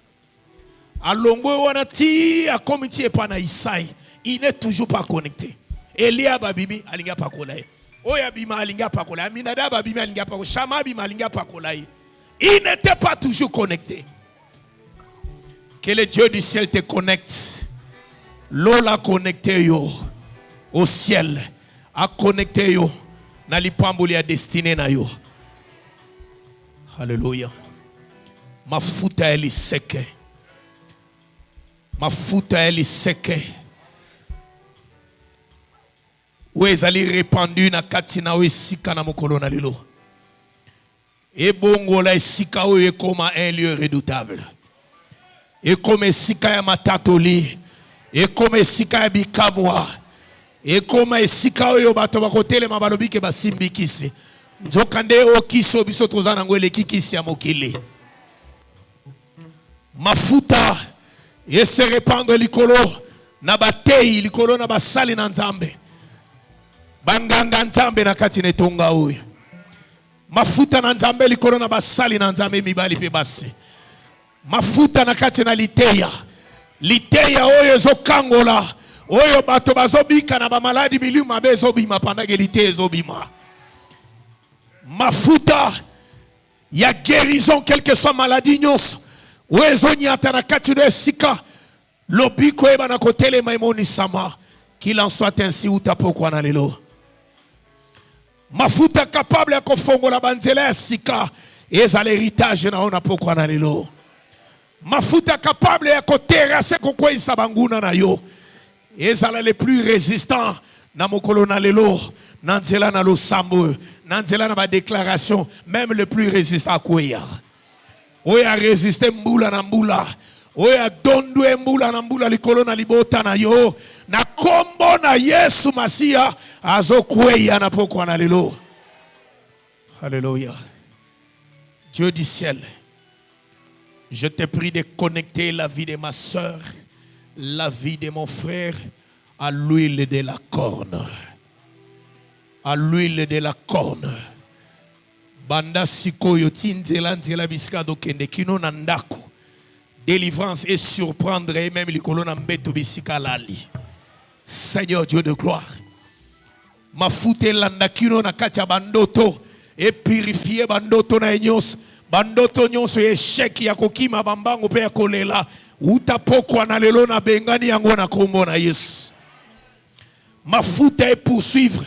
Speaker 4: Alongo wana ti a komiti e pana Isaïe, il n'est toujours pas connecté. Elia babimi alinga pakolai. Oya bima alinga pakolai, Aminadab babimi alinga pakolai, Shama bima alinga pakolai. Il n'était pas toujours connecté. Que le Dieu du ciel te connecte. L'eau l'a connecté yo au ciel, a connecté yo na lipamboli a destiné na yo. Alléluia. Mafuta eli seke. Mafuta eli seke. Où ezali répandu na katina o esika na mokolo na lelo. Et bongo la esika o ekoma un lieu redoutable. Et comme esika ya matatoli. Et comme esika ya bikamwa. Et comme esika oyo bato bakotele mabalobi ke basimbi kisi. Nzokande o kiso biso tozana ngwele kikisi ya mokili. Mafuta se répandre likolo na batei likolo na basali na nzambe. banganga nzambe na kati netonga oyo mafuta na nzambe likolo na basali na nzambe mibali pe basi mafuta na kati na liteya oyo ezokangola oyo bato bazobika na bamaladi milieu mabe ezobima pandake liteya ezobima mafuta ya guérison quelle que soit maladie nyonso oyo ezonyata na kati na esika lobiko eba na kotelema emonisama qu'il en soit ainsi utapokwa na lelo mafuta capable ya kofongola banzela ya sika eza l'héritage na ona pokwa na lelo mafuta capable ya koterase kokwesa banguna na yo eza les plus résistants na mokolo na lelo na nzela na losambo na nzela na ba déclaration même le plus résistant kweya oya résister mbula na mbula oya dondu mbula na mbula likolo na libota na yo na kombo na Yesu Masia azokweya na pokwa na lelo. Alléluia. Dieu du ciel, je te prie de connecter la vie de ma soeur, la vie de mon frère à l'huile de la corne. À l'huile de la corne. Banda sikoyo tinzela nzela bisika do kende kino na ndako. Délivrance et surprendre et même likolo na mbeto bisika lali. Seigneur Dieu de gloire. Mafute landa kino na kati ya bandoto et purifier bandoto na nyos. Bandoto nyonso échec ya kokima bambango pe ya kolela. Utapokwa na lelo na bengani yango na kombo na Yesu. Mafuta et poursuivre.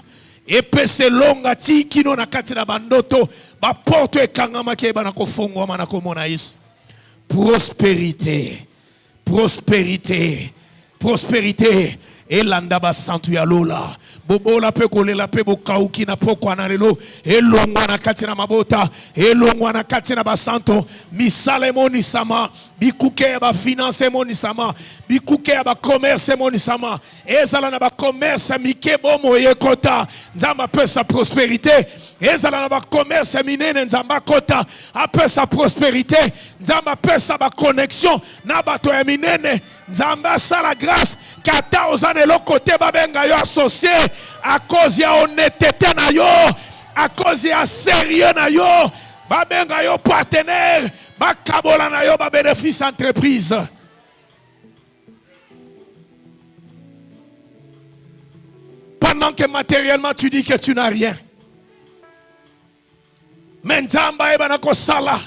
Speaker 4: Et pese longa ti kino na kati na bandoto. Ba porto e kangama ke ba na kofongwa ma na kombo na Yesu. Prospérité, prospérité, prospérité. Et landa basantu ya lola. Bobola pe kolela pe bokauki na pokwa na lelo. E longwa na kati na mabota. E longwa na kati na basanto. Misale moni sama. Bikuke ya ba finance moni sama. Bikuke ya ba commerce moni sama. Ezala na ba commerce mike bomo yekota. Nzamba pe sa prospérité. Ezala na ba commerce minene nzamba kota. Ape sa prospérité. Nzamba pe sa ba connexion. Na bato ya minene. Nzamba sa la grâce. Kata ozane lo côté babenga yo associé. À cause ya honnêteté na yo. À cause ya sérieux na yo. Babenga yo partenaire. Bakabola na yo ba bénéfice entreprise. Pendant que matériellement tu dis que tu n'as rien. Mais nzamba eba na kosala.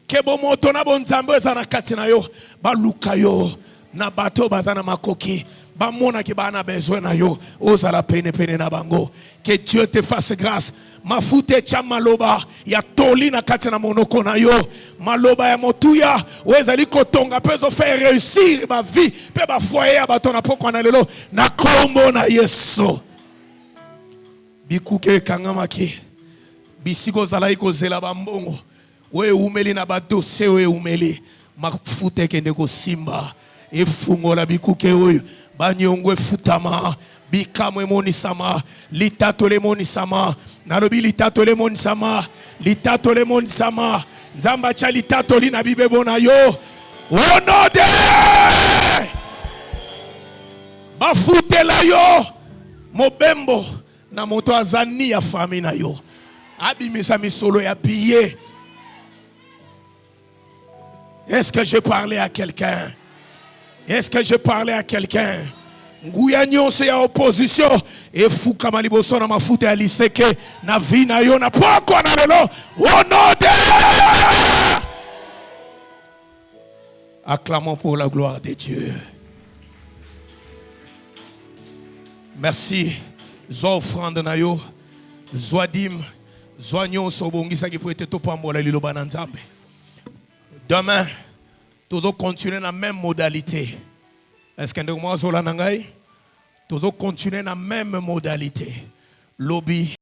Speaker 4: Ke bomoto na bonzambo ezana kati na yo. Ba luka yo. Na bato bazana makoki. Ba mona ki ba na besoin na yo. Ozala pene pene na bango. Que Dieu te fasse grâce. Mafute cha maloba ya toli na kati na monoko na yo. Maloba ya motuya wezali kotonga pezo faire réussir ma vie pe ba foyer ya bato na poko na lelo na kombo na Yesu. Bikuke kangamaki bisiko zala iko zela bambongo we umeli na ba dossier we umeli mafute kende ko simba efungola bikuke oyo banyongwe futama bikamwe monisama litato le monisama nalobi litato le monisama litato le monisama nzamba cha litato lina bibebo na yo onode bafute la yo mobembo na moto azani ya fami na yo abimisa misolo ya billet. Est-ce que je parlais à quelqu'un? Est-ce que je parlais à quelqu'un? Nguya nyonso ya opposition e fuka maliboso na mafuta ya liseke na vina yo na poko na lelo onode. Acclamons pour la gloire de Dieu. Merci. Zo offrande na yo, zo dim, zo nyonso bongisa ki poete to pambola liloba na nzambe. Demain, tout continuer dans la même modalité. Est-ce que nous allons continuer dans la même modalité? Lobby,